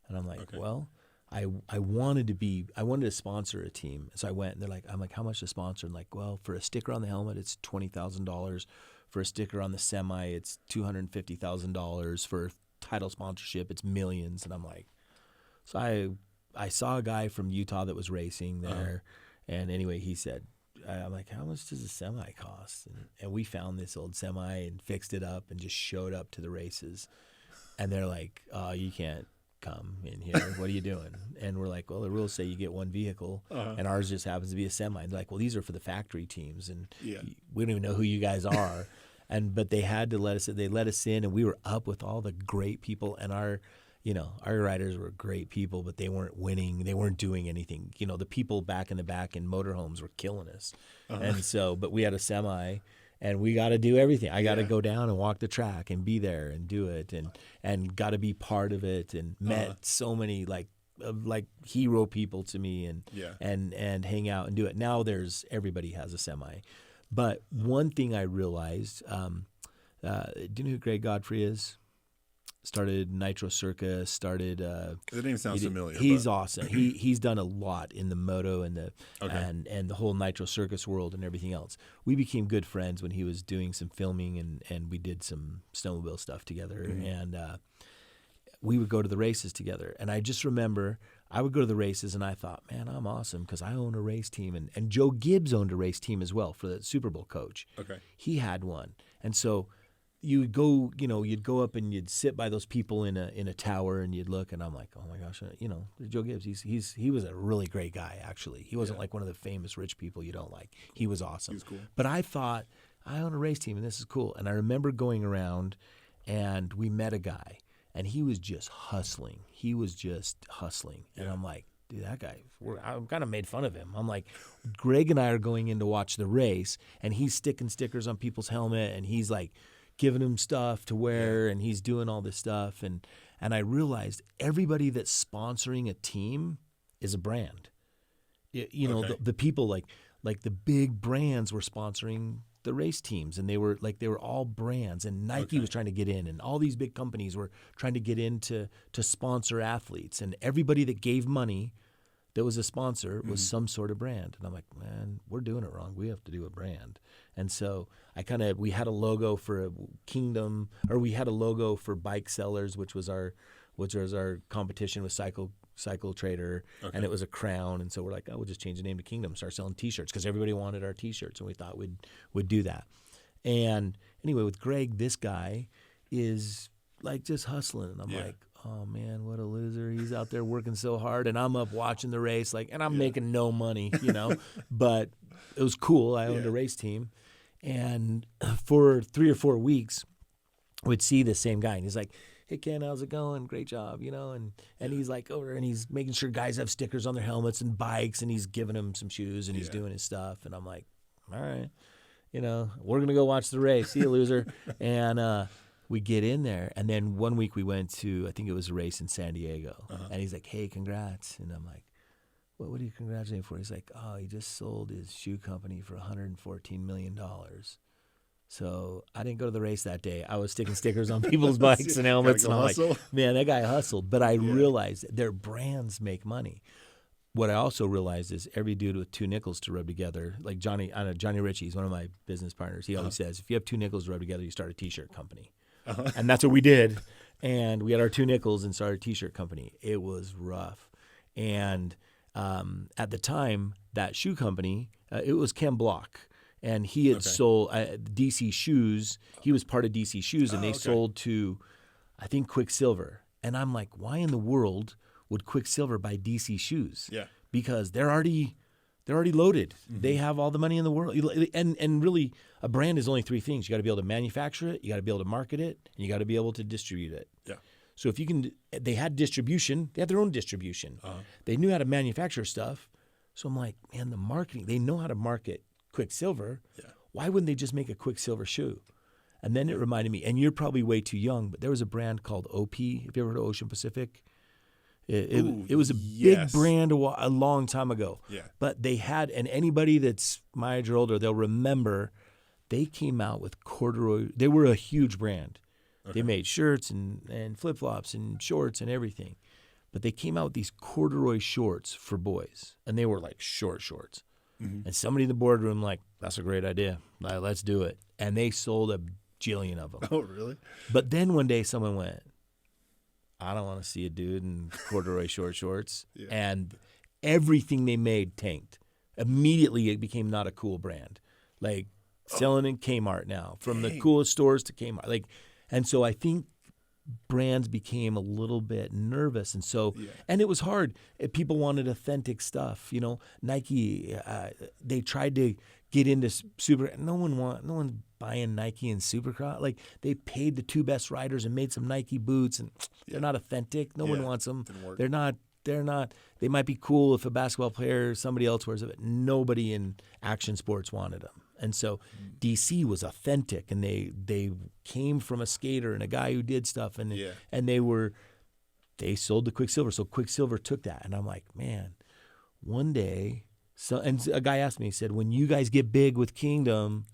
And I'm like, well, I wanted to sponsor a team. So I went, and I'm like, how much to sponsor? And like, well, for a sticker on the helmet, it's $20,000. For a sticker on the semi, it's $250,000. For title sponsorship, it's millions. And I'm like, so I saw a guy from Utah that was racing there. And anyway, he said, I'm like, how much does a semi cost? And we found this old semi and fixed it up and just showed up to the races. And they're like, oh, you can't come in here. What are you doing? And we're like, well, the rules say you get one vehicle, and ours just happens to be a semi. And they're like, well, these are for the factory teams, and we don't even know who you guys are. But they had to let us in, and we were up with all the great people, and our riders were great people, but they weren't winning. They weren't doing anything. The people back in the back in motorhomes were killing us. And so, but we had a semi, and we got to do everything. I got to go down and walk the track and be there and do it, and got to be part of it, and met so many like hero people to me, and hang out and do it. Now everybody has a semi. But one thing I realized, do you know who Greg Godfrey is? Started Nitro Circus, The name sounds familiar. He's awesome. He's done a lot in the moto and the whole Nitro Circus world and everything else. We became good friends when he was doing some filming, and we did some snowmobile stuff together. And we would go to the races together. And I just remember I would go to the races, and I thought, man, I'm awesome because I own a race team. And Joe Gibbs owned a race team as well for the Super Bowl coach. Okay. He had one. And so you'd go up and you'd sit by those people in a tower, and you'd look, and I'm like, oh my gosh, Joe Gibbs, he was a really great guy, actually. He wasn't like one of the famous rich people you don't like. He was awesome. He was cool. But I thought, I own a race team, and this is cool. And I remember going around, and we met a guy, and he was just hustling. And I'm like, dude, that guy, I kind of made fun of him. I'm like, Greg and I are going in to watch the race, and he's sticking stickers on people's helmet, and he's like giving them stuff to wear, and he's doing all this stuff. And I realized everybody that's sponsoring a team is a brand. The people like the big brands were sponsoring the race teams, and they were all brands, and Nike was trying to get in, and all these big companies were trying to get in to sponsor athletes, and everybody that gave money that was a sponsor was some sort of brand. And I'm like, man, we're doing it wrong. We have to do a brand. And so we had a logo for Kingdom, or we had a logo for Bike Sellers, which was our competition with Cycle Trader, and it was a crown. And so we're like, oh, we'll just change the name to Kingdom, start selling T-shirts, because everybody wanted our T-shirts, and we thought we'd do that. And anyway, with Greg, this guy is like just hustling, and I'm like, oh man, what a loser. He's out there working so hard, and I'm up watching the race, and I'm making no money, but it was cool. I owned a race team, and for 3 or 4 weeks, we'd see the same guy, and he's like, hey Ken, how's it going? Great job, and he's like over and he's making sure guys have stickers on their helmets and bikes, and he's giving them some shoes and he's doing his stuff, and I'm like, all right, we're gonna go watch the race. See you, loser. And we get in there, and then one week we went to, I think it was a race in San Diego, and he's like, hey, congrats, and I'm like, what are you congratulating for? He's like, oh, he just sold his shoe company for $114 million. So I didn't go to the race that day. I was sticking stickers on people's bikes and helmets, and I'm like, man, that guy hustled. But I realized their brands make money. What I also realized is every dude with two nickels to rub together, like Johnny Ritchie, he's one of my business partners. He always says, if you have two nickels to rub together, you start a T-shirt company. And that's what we did. And we had our two nickels and started a T-shirt company. It was rough. And at the time, that shoe company, it was Ken Block. And he had sold DC Shoes. He was part of DC Shoes, and they sold to, I think, Quicksilver. And I'm like, why in the world would Quicksilver buy DC Shoes? Yeah, because they're already loaded. Mm-hmm. They have all the money in the world. And really, a brand is only three things: you got to be able to manufacture it, you got to be able to market it, and you got to be able to distribute it. Yeah. So if you can, they had distribution. They had their own distribution. They knew how to manufacture stuff. So I'm like, man, the marketing. They know how to market Quicksilver. Yeah. Why wouldn't they just make a Quicksilver shoe? And then it reminded me, and you're probably way too young, but there was a brand called OP. Have you ever heard of Ocean Pacific? It was a big brand a long time ago. Yeah. But they had, and anybody that's my age or older, they'll remember, they came out with corduroy. They were a huge brand. They made shirts and flip-flops and shorts and everything. But they came out with these corduroy shorts for boys, and they were like shorts. Mm-hmm. And somebody in the boardroom like, that's a great idea. Let's do it. And they sold a jillion of them. Oh, really? But then one day someone went, I don't want to see a dude in corduroy shorts. Yeah. And everything they made tanked. Immediately it became not a cool brand. Like selling in Kmart now, from the coolest stores to Kmart. And so I think brands became a little bit nervous, and so and it was hard. People wanted authentic stuff, Nike. They tried to get into super. No one's buying Nike and Supercross. Like they paid the two best riders and made some Nike boots, and they're not authentic. No one wants them. They're not. They might be cool if a basketball player, somebody else wears it, but nobody in action sports wanted them. And so DC was authentic, and they came from a skater and a guy who did stuff, and they sold to Quicksilver. So Quicksilver took that, and I'm like, man, one day. So, and a guy asked me, he said, when you guys get big with Kingdom,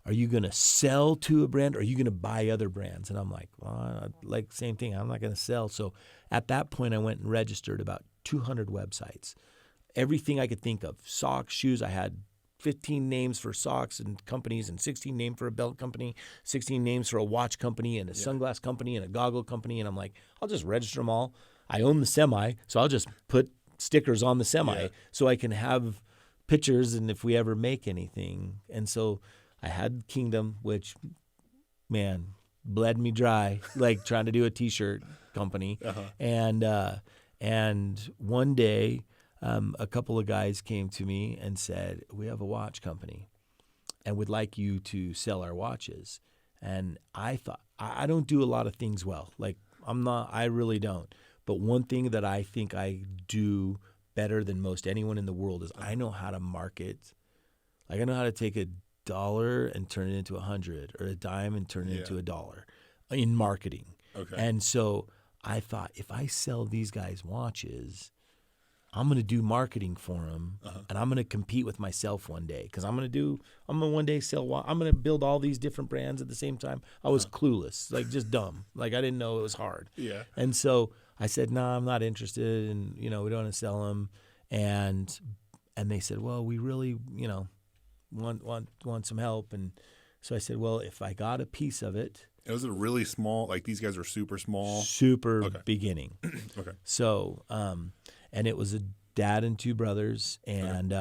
are you going to sell to a brand, or are you going to buy other brands? And I'm like, well, same thing. I'm not going to sell. So at that point, I went and registered about 200 websites, everything I could think of, socks, shoes. I had 15 names for socks and companies, and 16 names for a belt company, 16 names for a watch company and a sunglass company and a goggle company. And I'm like, I'll just register them all. I own the semi, so I'll just put stickers on the semi so I can have pictures, and if we ever make anything. And so I had Kingdom, which, man, bled me dry, like trying to do a T-shirt company. And one day, a couple of guys came to me and said, we have a watch company and would like you to sell our watches. And I thought, I don't do a lot of things well. I really don't. But one thing that I think I do better than most anyone in the world is I know how to market. I know how to take $1 and turn it into 100, or a dime and turn it into $1 in marketing. Okay. And so I thought, if I sell these guys watches, I'm going to do marketing for them, and I'm going to compete with myself one day, because I'm going to one day sell. I'm going to build all these different brands at the same time. I was clueless, just dumb. I didn't know it was hard. Yeah. And so I said, no, I'm not interested, and we don't want to sell them. And they said, well, we really want some help. And so I said, well, if I got a piece of it. It was a really small. These guys are super small. Super beginning. Okay. So. And it was a dad and two brothers, and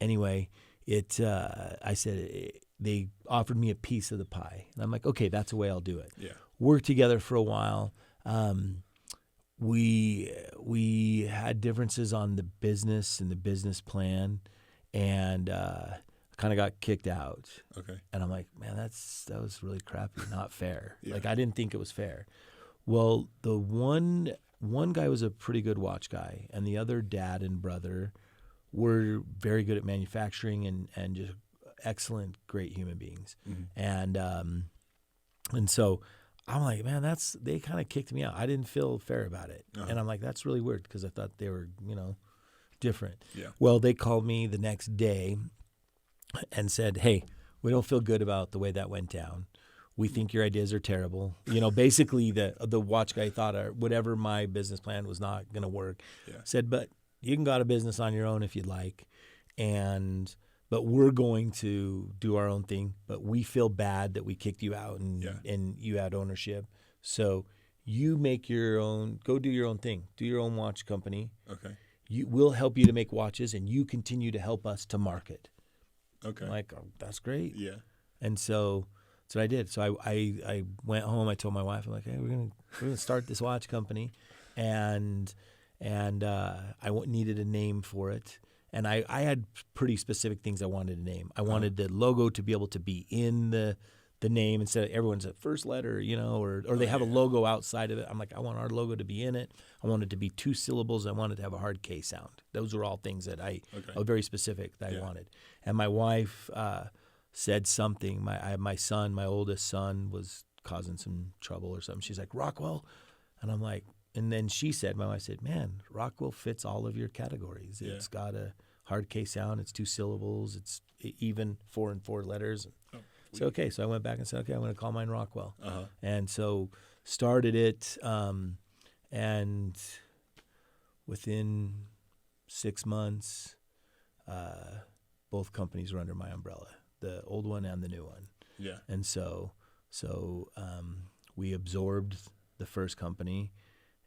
anyway, I said they offered me a piece of the pie, and I'm like, okay, that's the way I'll do it. Yeah. Worked together for a while. We had differences on the business and the business plan, and kind of got kicked out. Okay. And I'm like, man, that was really crappy, not fair. Yeah. Like, I didn't think it was fair. Well, the one guy was a pretty good watch guy, and the other dad and brother were very good at manufacturing and just excellent, great human beings. And so I'm like, man, they kind of kicked me out. I didn't feel fair about it. And I'm like, that's really weird because I thought they were, different. Yeah. Well, they called me the next day and said, hey, we don't feel good about the way that went down. We think your ideas are terrible. Basically the watch guy thought whatever my business plan was not going to work. Yeah. Said, but you can go out of business on your own if you'd like. But we're going to do our own thing. But we feel bad that we kicked you out and you had ownership. So you make your own, go do your own thing. Do your own watch company. Okay. We'll help you to make watches, and you continue to help us to market. Okay. I'm like, oh, that's great. Yeah. And so that's what I did. So I went home. I told my wife, I'm like, hey, we're gonna start this watch company, and I needed a name for it. And I had pretty specific things I wanted to name. I wanted the logo to be able to be in the name instead of everyone's at first letter, or they have a logo outside of it. I'm like, I want our logo to be in it. I want it to be 2 syllables. I want it to have a hard K sound. Those were all things that I was very specific that I wanted. And my wife said something. My oldest son was causing some trouble or something. She's like, Rockwell. And I'm like, and then my wife said, man, Rockwell fits all of your categories. Yeah. It's got a hard K sound. It's 2 syllables. It's even 4 and 4 letters. So, okay. So I went back and said, okay, I'm going to call mine Rockwell. And so started it. And within 6 months, both companies were under my umbrella, the old one and the new one. Yeah. And so we absorbed the first company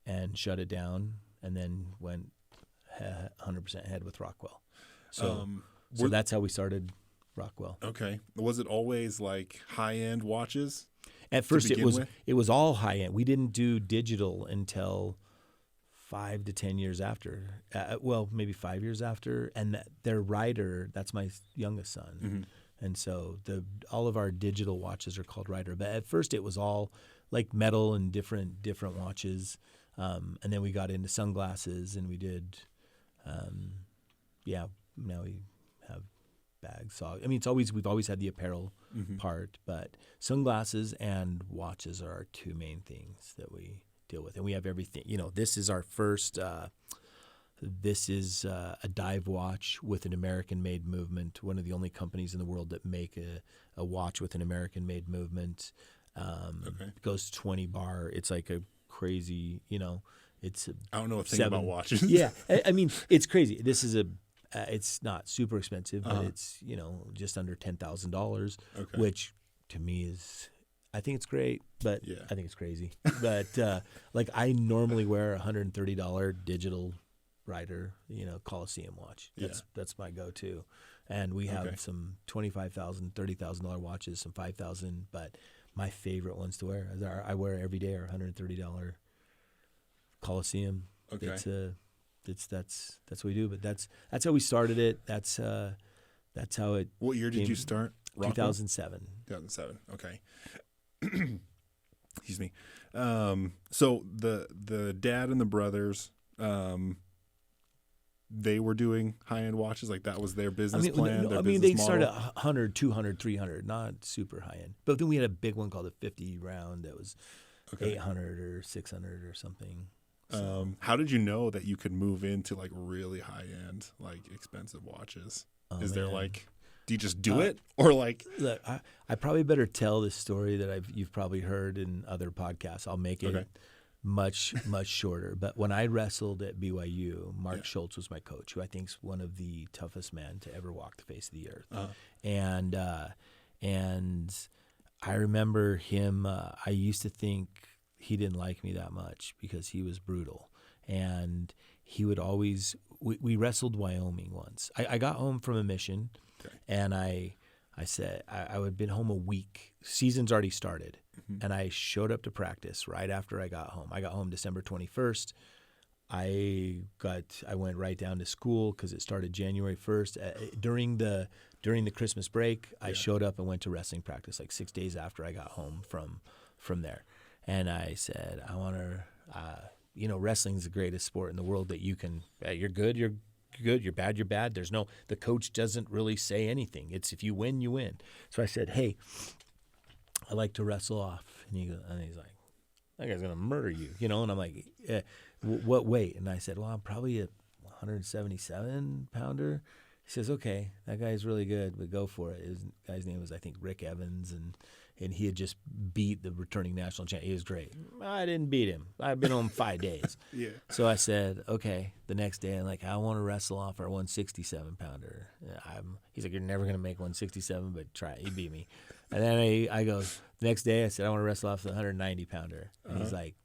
and shut it down, and then went 100% ahead with Rockwell. So that's how we started Rockwell. Okay. Was it always like high-end watches? At first, it was all high-end. We didn't do digital until 5 to 10 years after. Maybe 5 years after. And their Rider, that's my youngest son. And so all of our digital watches are called Rider. But at first, it was all like metal and different watches. And then we got into sunglasses, and we did, now we have bags. So, I mean, we've always had the apparel part, but sunglasses and watches are our 2 main things that we deal with. And we have everything. This is our first, this is a dive watch with an American-made movement, one of the only companies in the world that make a watch with an American-made movement. It goes 20 bar. It's like a crazy, it's I don't know a thing about watches. Yeah. I mean, it's crazy. This is it's not super expensive, but it's, just under $10,000, which to me is, I think it's great, but I think it's crazy. But like I normally wear a $130 digital Rider, Coliseum watch. That's my go-to. And we have some $25,000, $30,000 watches, some $5,000, but my favorite ones to wear, I wear every day, are $130 Coliseum. Okay. That's what we do. But that's how we started it. That's how it. What year did you start? Rockwell? 2007. 2007. Okay. Excuse me. So the dad and the brothers, they were doing high-end watches, like that was their business plan. They started 100, 200, 300, not super high-end. But then we had a big one called a 50 round that was 800 or 600 or something. So. How did you know that you could move into like really high-end, like expensive watches? There like, do you just do it, or like? Look, I probably better tell this story that you've probably heard in other podcasts. I'll make it much shorter. But when I wrestled at BYU, Mark Schultz was my coach, who I think is one of the toughest men to ever walk the face of the earth. And I remember him. I used to think he didn't like me that much because he was brutal, and he would always. We wrestled Wyoming once. I got home from a mission, and I said I had been home a week. Season's already started, and I showed up to practice right after I got home. I got home December 21st. I went right down to school because it started January 1st. During the Christmas break, I showed up and went to wrestling practice like 6 days after I got home from there. And I said, I want to, wrestling's the greatest sport in the world that you can, you're good, you're bad, you're bad. The coach doesn't really say anything. It's if you win, you win. So I said, hey, I like to wrestle off. And he's like, that guy's going to murder you, And I'm like, what weight? And I said, well, I'm probably a 177-pounder. He says, okay, that guy's really good, but go for it. His guy's name was, I think, Rick Evans, and he had just beat the returning national champion. He was great. I didn't beat him. I've been home 5 days. Yeah. So I said, okay, the next day, I'm like, I want to wrestle off our 167-pounder. He's like, you're never going to make 167, but try it. He beat me. And then I go, the next day, I said, I want to wrestle off the 190-pounder. And he's like,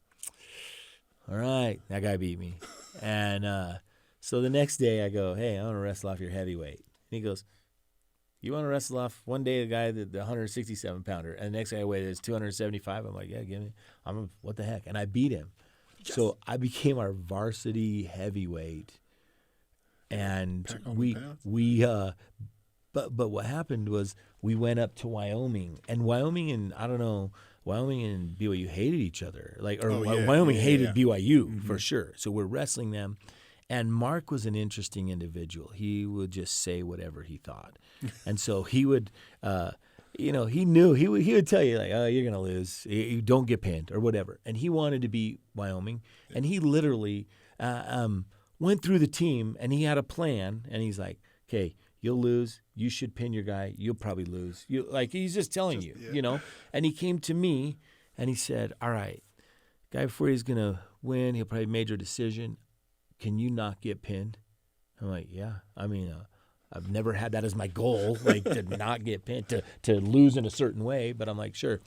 all right, that guy beat me. And so the next day I go, hey, I want to wrestle off your heavyweight. And he goes, you want to wrestle off one day the guy, the 167-pounder, and the next guy I weighed is 275. I'm like, yeah, give me. What the heck? And I beat him. Yes. So I became our varsity heavyweight. And but what happened was we went up to Wyoming, and Wyoming and BYU hated each other. Wyoming hated BYU for sure. So we're wrestling them. And Mark was an interesting individual. He would just say whatever he thought. And so he would, he knew, he would tell you, like, oh, you're going to lose. You don't get pinned or whatever. And he wanted to beat Wyoming. And he literally went through the team, and he had a plan. And he's like, okay, you'll lose. You should pin your guy. You'll probably lose. He's just telling you. And he came to me, and he said, all right, guy before he's going to win, he'll probably major decision. Can you not get pinned? I'm like, yeah. I mean, I've never had that as my goal, to not get pinned, to lose in a certain way. But I'm like, sure.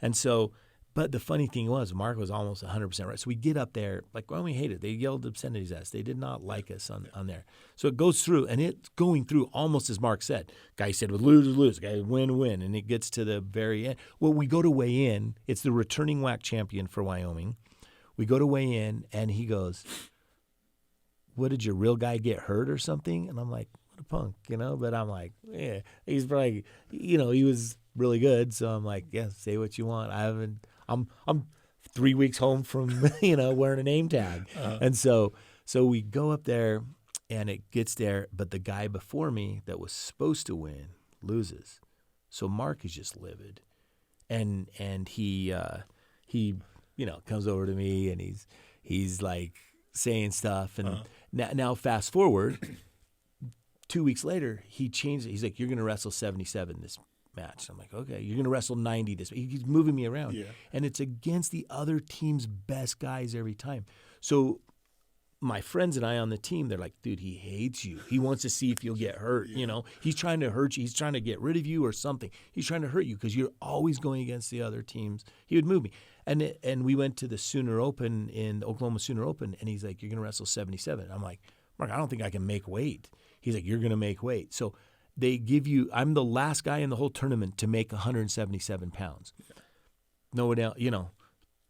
And so, but the funny thing was, Mark was almost 100% right. So we get up there, we hated it. They yelled obscenities at us. They did not like us on there. So it goes through, and it's going through almost as Mark said. Guy said, well, lose. Guy win. And it gets to the very end. Well, we go to weigh in. It's the returning WAC champion for Wyoming. We go to weigh in, and he goes, what, did your real guy get hurt or something? And I'm like, what a punk, But I'm like, yeah, he's probably, he was really good. So I'm like, yeah, say what you want. I'm 3 weeks home from, wearing a name tag. And so we go up there, and it gets there, but the guy before me that was supposed to win loses. So Mark is just livid. And he comes over to me, and he's like saying stuff. And now fast forward, 2 weeks later, he changed it. He's like, you're going to wrestle 77 this match. I'm like, okay, you're going to wrestle 90 this. He's moving me around. Yeah. And it's against the other team's best guys every time. So my friends and I on the team, they're like, dude, he hates you. He wants to see if you'll get hurt. He's trying to hurt you. He's trying to get rid of you or something. He's trying to hurt you because you're always going against the other teams. He would move me. And we went to the Sooner Open, in the Oklahoma Sooner Open, and he's like, you're going to wrestle 77. I'm like, Mark, I don't think I can make weight. He's like, you're going to make weight. So they give you, I'm the last guy in the whole tournament to make 177 pounds. Yeah. No one else,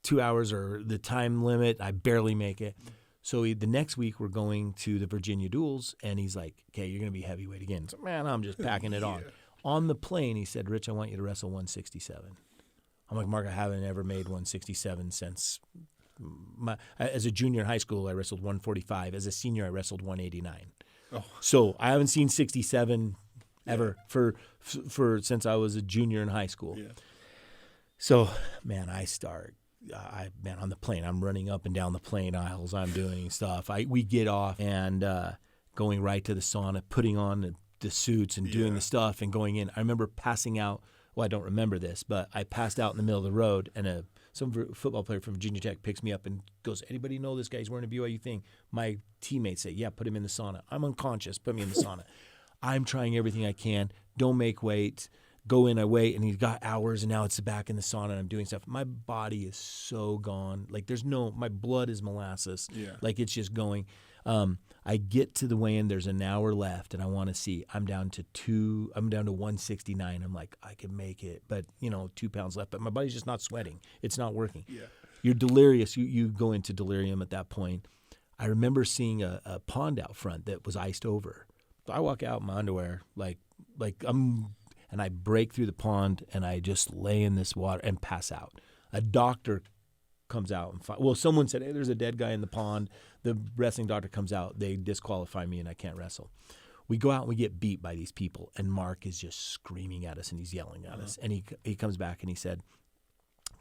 2 hours or the time limit, I barely make it. So the next week we're going to the Virginia duels, and he's like, okay, you're going to be heavyweight again. So, man, I'm just packing it on. On the plane, he said, Rich, I want you to wrestle 167. I'm like, Mark, I haven't ever made 167 since as a junior in high school, I wrestled 145. As a senior, I wrestled 189. Oh. So I haven't seen 67 ever for since I was a junior in high school. Yeah. So, man, on the plane, I'm running up and down the plane aisles. I'm doing stuff. We get off and going right to the sauna, putting on the suits and doing the stuff and going in. I remember passing out. Well, I don't remember this, but I passed out in the middle of the road, and some football player from Virginia Tech picks me up and goes, anybody know this guy's wearing a BYU thing? My teammates say, yeah, put him in the sauna. I'm unconscious. Put me in the sauna. I'm trying everything I can. Don't make weight. Go in, I wait, and he's got hours, and now it's back in the sauna, and I'm doing stuff. My body is so gone. My blood is molasses. Yeah. It's just going. I get to the weigh-in. There's an hour left, and I want to see. I'm down to 169. I'm like, I can make it, but 2 pounds left. But my body's just not sweating. It's not working. Yeah. You're delirious. You go into delirium at that point. I remember seeing a pond out front that was iced over. So I walk out in my underwear, and I break through the pond, and I just lay in this water and pass out. A doctor comes out and someone said, hey, there's a dead guy in the pond. The wrestling doctor comes out. They disqualify me, and I can't wrestle. We go out and we get beat by these people, and Mark is just screaming at us, and he's yelling at us. And he comes back, and he said,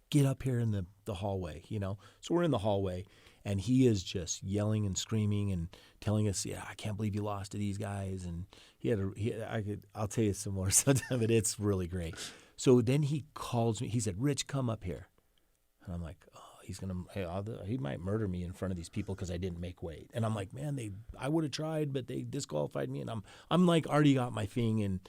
get up here in the hallway, you know. So we're in the hallway, and he is just yelling and screaming and telling us, yeah, I can't believe you lost to these guys. And I'll tell you some more sometime, but it's really great. So then he calls me. He said, Rich, come up here. And I'm like, oh, he might murder me in front of these people because I didn't make weight. And I'm like, man, I would have tried, but they disqualified me. And I'm like already got my thing, and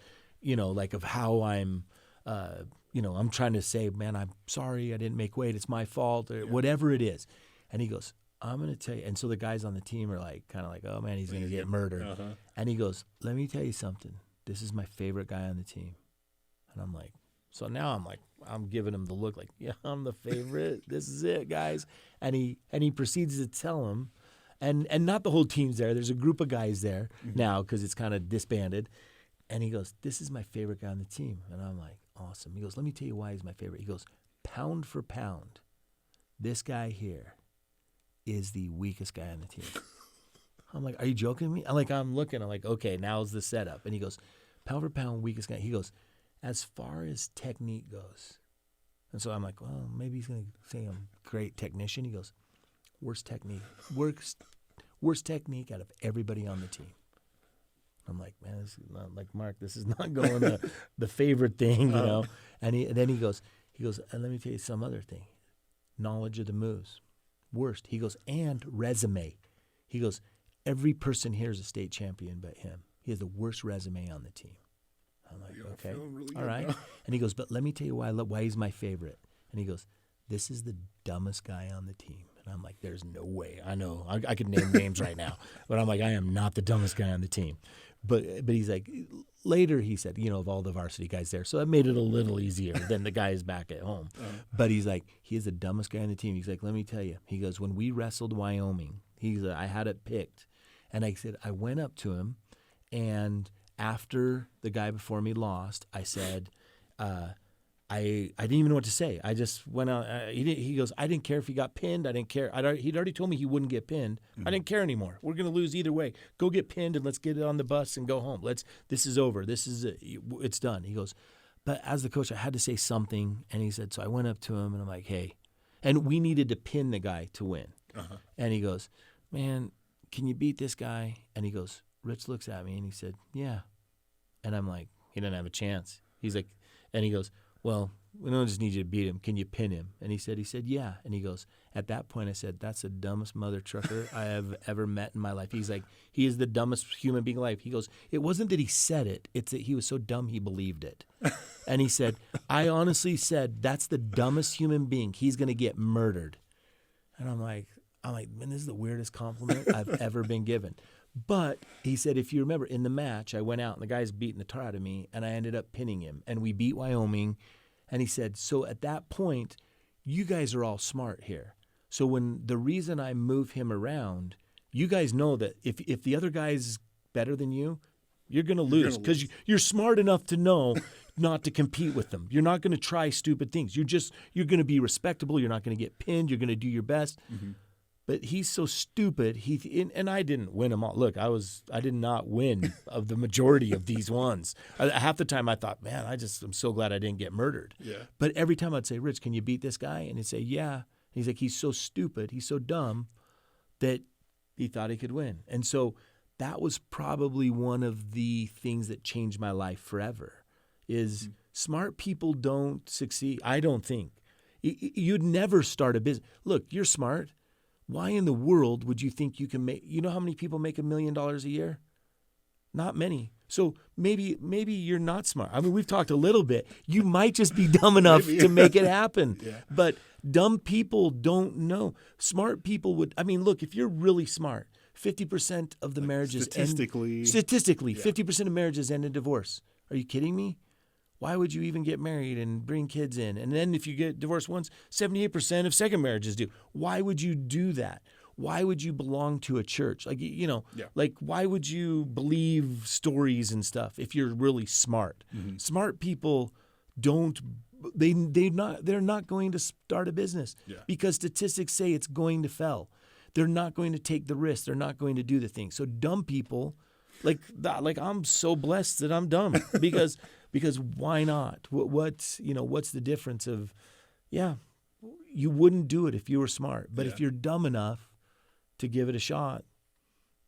you know, like of how I'm, I'm trying to say, man, I'm sorry, I didn't make weight. It's my fault, or whatever it is. And he goes, I'm going to tell you. And so the guys on the team are like, kind of like, oh man, he's going to get murdered. And he goes, let me tell you something. This is my favorite guy on the team. And I'm like, so now I'm giving him the look like, yeah, I'm the favorite. This is it, guys. And he proceeds to tell him, and not the whole team's there. There's a group of guys there now because it's kind of disbanded. And he goes, this is my favorite guy on the team. And I'm like, awesome. He goes, let me tell you why he's my favorite. He goes, pound for pound, this guy here is the weakest guy on the team. I'm like, are you joking me? I'm looking. I'm like, okay, now's the setup. And he goes, pound for pound, weakest guy. He goes, as far as technique goes. And so I'm like, well, maybe he's going to say I'm a great technician. He goes, worst technique out of everybody on the team. I'm like, man, this is not like Mark. This is not going the favorite thing, you know. And then he goes, and let me tell you some other thing. Knowledge of the moves, worst. He goes, and resume. He goes, every person here is a state champion but him. He has the worst resume on the team. I'm like, okay, really all right. Now. And he goes, but let me tell you why he's my favorite. And he goes, this is the dumbest guy on the team. And I'm like, there's no way. I know. I could name names right now. But I'm like, I am not the dumbest guy on the team. But he's like, later he said, you know, of all the varsity guys there. So that made it a little easier than the guys back at home. But he's like, he is the dumbest guy on the team. He's like, let me tell you. He goes, when we wrestled Wyoming, I had it picked. And I said, I went up to him, and after the guy before me lost, I said, I didn't even know what to say. I just went out. He goes, I didn't care if he got pinned. I didn't care. He'd already told me he wouldn't get pinned. I didn't care anymore. We're going to lose either way. Go get pinned and let's get it on the bus and go home. This is over. It's done. He goes, but as the coach, I had to say something. And he said, so I went up to him and I'm like, hey, and we needed to pin the guy to win. And he goes, man, can you beat this guy? And he goes, Rich looks at me and he said, yeah. And I'm like, he doesn't have a chance. He's like, and he goes, well, we don't just need you to beat him. Can you pin him? And he said, yeah. And he goes, at that point, I said, that's the dumbest mother trucker I have ever met in my life. He's like, he is the dumbest human being alive. He goes, it wasn't that he said it. It's that he was so dumb he believed it. And he said, I honestly said, that's the dumbest human being. He's going to get murdered. And I'm like, man, this is the weirdest compliment I've ever been given. But he said, if you remember, in the match, I went out and the guy's beating the tar out of me, and I ended up pinning him. And we beat Wyoming. And he said, so at that point, you guys are all smart here. So when the reason I move him around, you guys know that if the other guy's better than you, you're going to lose because you're smart enough to know not to compete with them. You're not going to try stupid things. You're going to be respectable. You're not going to get pinned. You're going to do your best. But he's so stupid. And I didn't win them all. Look, I did not win of the majority of these ones. Half the time I thought, man, I'm so glad I didn't get murdered. Yeah. But every time I'd say, Rich, can you beat this guy? And he'd say, yeah. And he's like, he's so stupid, he's so dumb that he thought he could win. And so that was probably one of the things that changed my life forever. Is smart people don't succeed. I don't think. You'd never start a business. Look, you're smart. Why in the world would you think you can make, you know how many people make $1 million a year? Not many. So maybe you're not smart. I mean, we've talked a little bit. You might just be dumb enough to make it happen. Yeah. But dumb people don't know. Smart people would, I mean, look, if you're really smart, 50% of the marriages statistically, yeah. 50% of marriages end in divorce. Are you kidding me? Why would you even get married and bring kids in? And then if you get divorced once, 78% of second marriages do. Why would you do that? why would you belong to a church? Like, Yeah. like why would you believe stories and stuff if you're really smart? Mm-hmm. Smart people don't. They're not going to start a business because statistics say it's going to fail. They're not going to take the risk. They're not going to do the thing. So dumb people, like I'm so blessed that I'm dumb because why not? What's the difference of, you wouldn't do it if you were smart, but if you're dumb enough to give it a shot,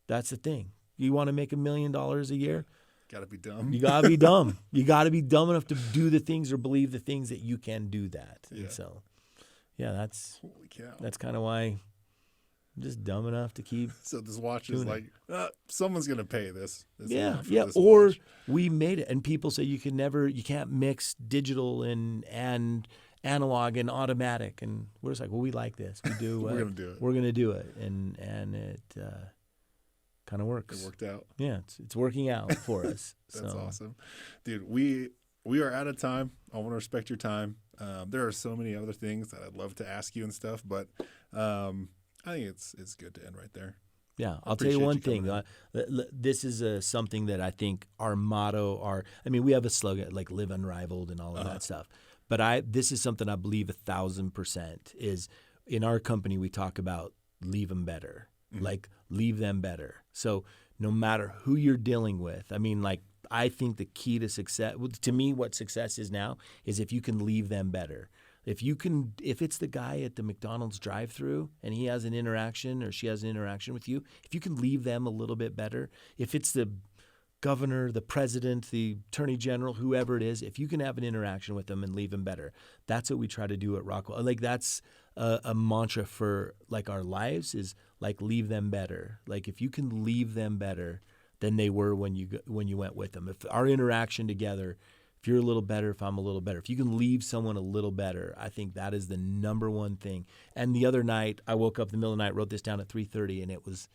that's the thing. You want to make $1 million a year? Gotta be dumb. You gotta be dumb. You gotta be dumb enough to do the things or believe the things that you can do that. Yeah. And so, that's Holy cow. that's kind of why I'm just dumb enough to keep. So this watch is like, someone's gonna pay this. Yeah. This Or watch. we made it, and people say you can't mix digital and analog and automatic, and we're just like, well, we like this. We do. We're gonna do it. We're gonna do it, and it kind of works. It worked out. Yeah, it's working out for us. That's so. awesome, dude. We are out of time. I want to respect your time. There are so many other things that I'd love to ask you and stuff, but I think it's good to end right there. Yeah, I'll tell you one thing. This is something that I think our motto, we have a slogan like "Live Unrivaled" and all of that stuff. But this is something I believe 1,000% is in our company. We talk about leave them better, like leave them better. So no matter who you're dealing with, I think the key to success, to me, what success is now is if you can leave them better. If it's the guy at the McDonald's drive-thru and he has an interaction or she has an interaction with you, if you can leave them a little bit better, if it's the governor, the president, the attorney general, whoever it is, if you can have an interaction with them and leave them better, that's what we try to do at Rockwell. Like that's a mantra for like our lives is like leave them better. Like if you can leave them better than they were when you went with them. If our interaction together, if you're a little better, if I'm a little better, if you can leave someone a little better, I think that is the number one thing. And the other night, I woke up in the middle of the night, wrote this down at 3:30, and it was,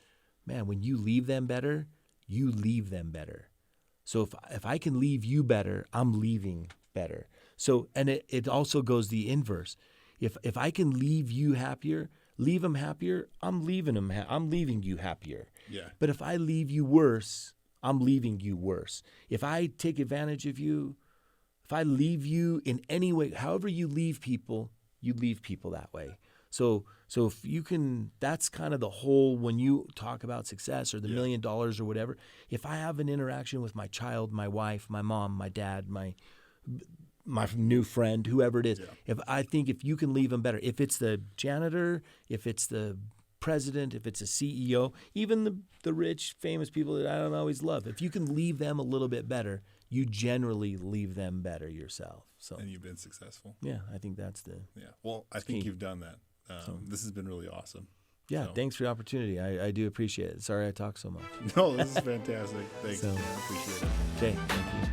man, when you leave them better, you leave them better. So if I can leave you better, I'm leaving better. So, and it also goes the inverse. If I can leave you happier, leave them happier, I'm leaving them. I'm leaving you happier. Yeah. But if I leave you worse, I'm leaving you worse. If I take advantage of you, if I leave you in any way, however you leave people that way. So if you can, that's kind of the whole, when you talk about success or the $1 million or whatever, if I have an interaction with my child, my wife, my mom, my dad, my new friend, whoever it is, if you can leave them better, if it's the janitor, if it's the president, if it's a CEO, even the rich, famous people that I don't always love, if you can leave them a little bit better, you generally leave them better yourself. So, and you've been successful. Yeah, I think that's the. Yeah, well, I think you've done that. This has been really awesome. Yeah, thanks for the opportunity. I do appreciate it. Sorry I talk so much. No, this is fantastic. Thanks. So, I appreciate it. Okay, thank you.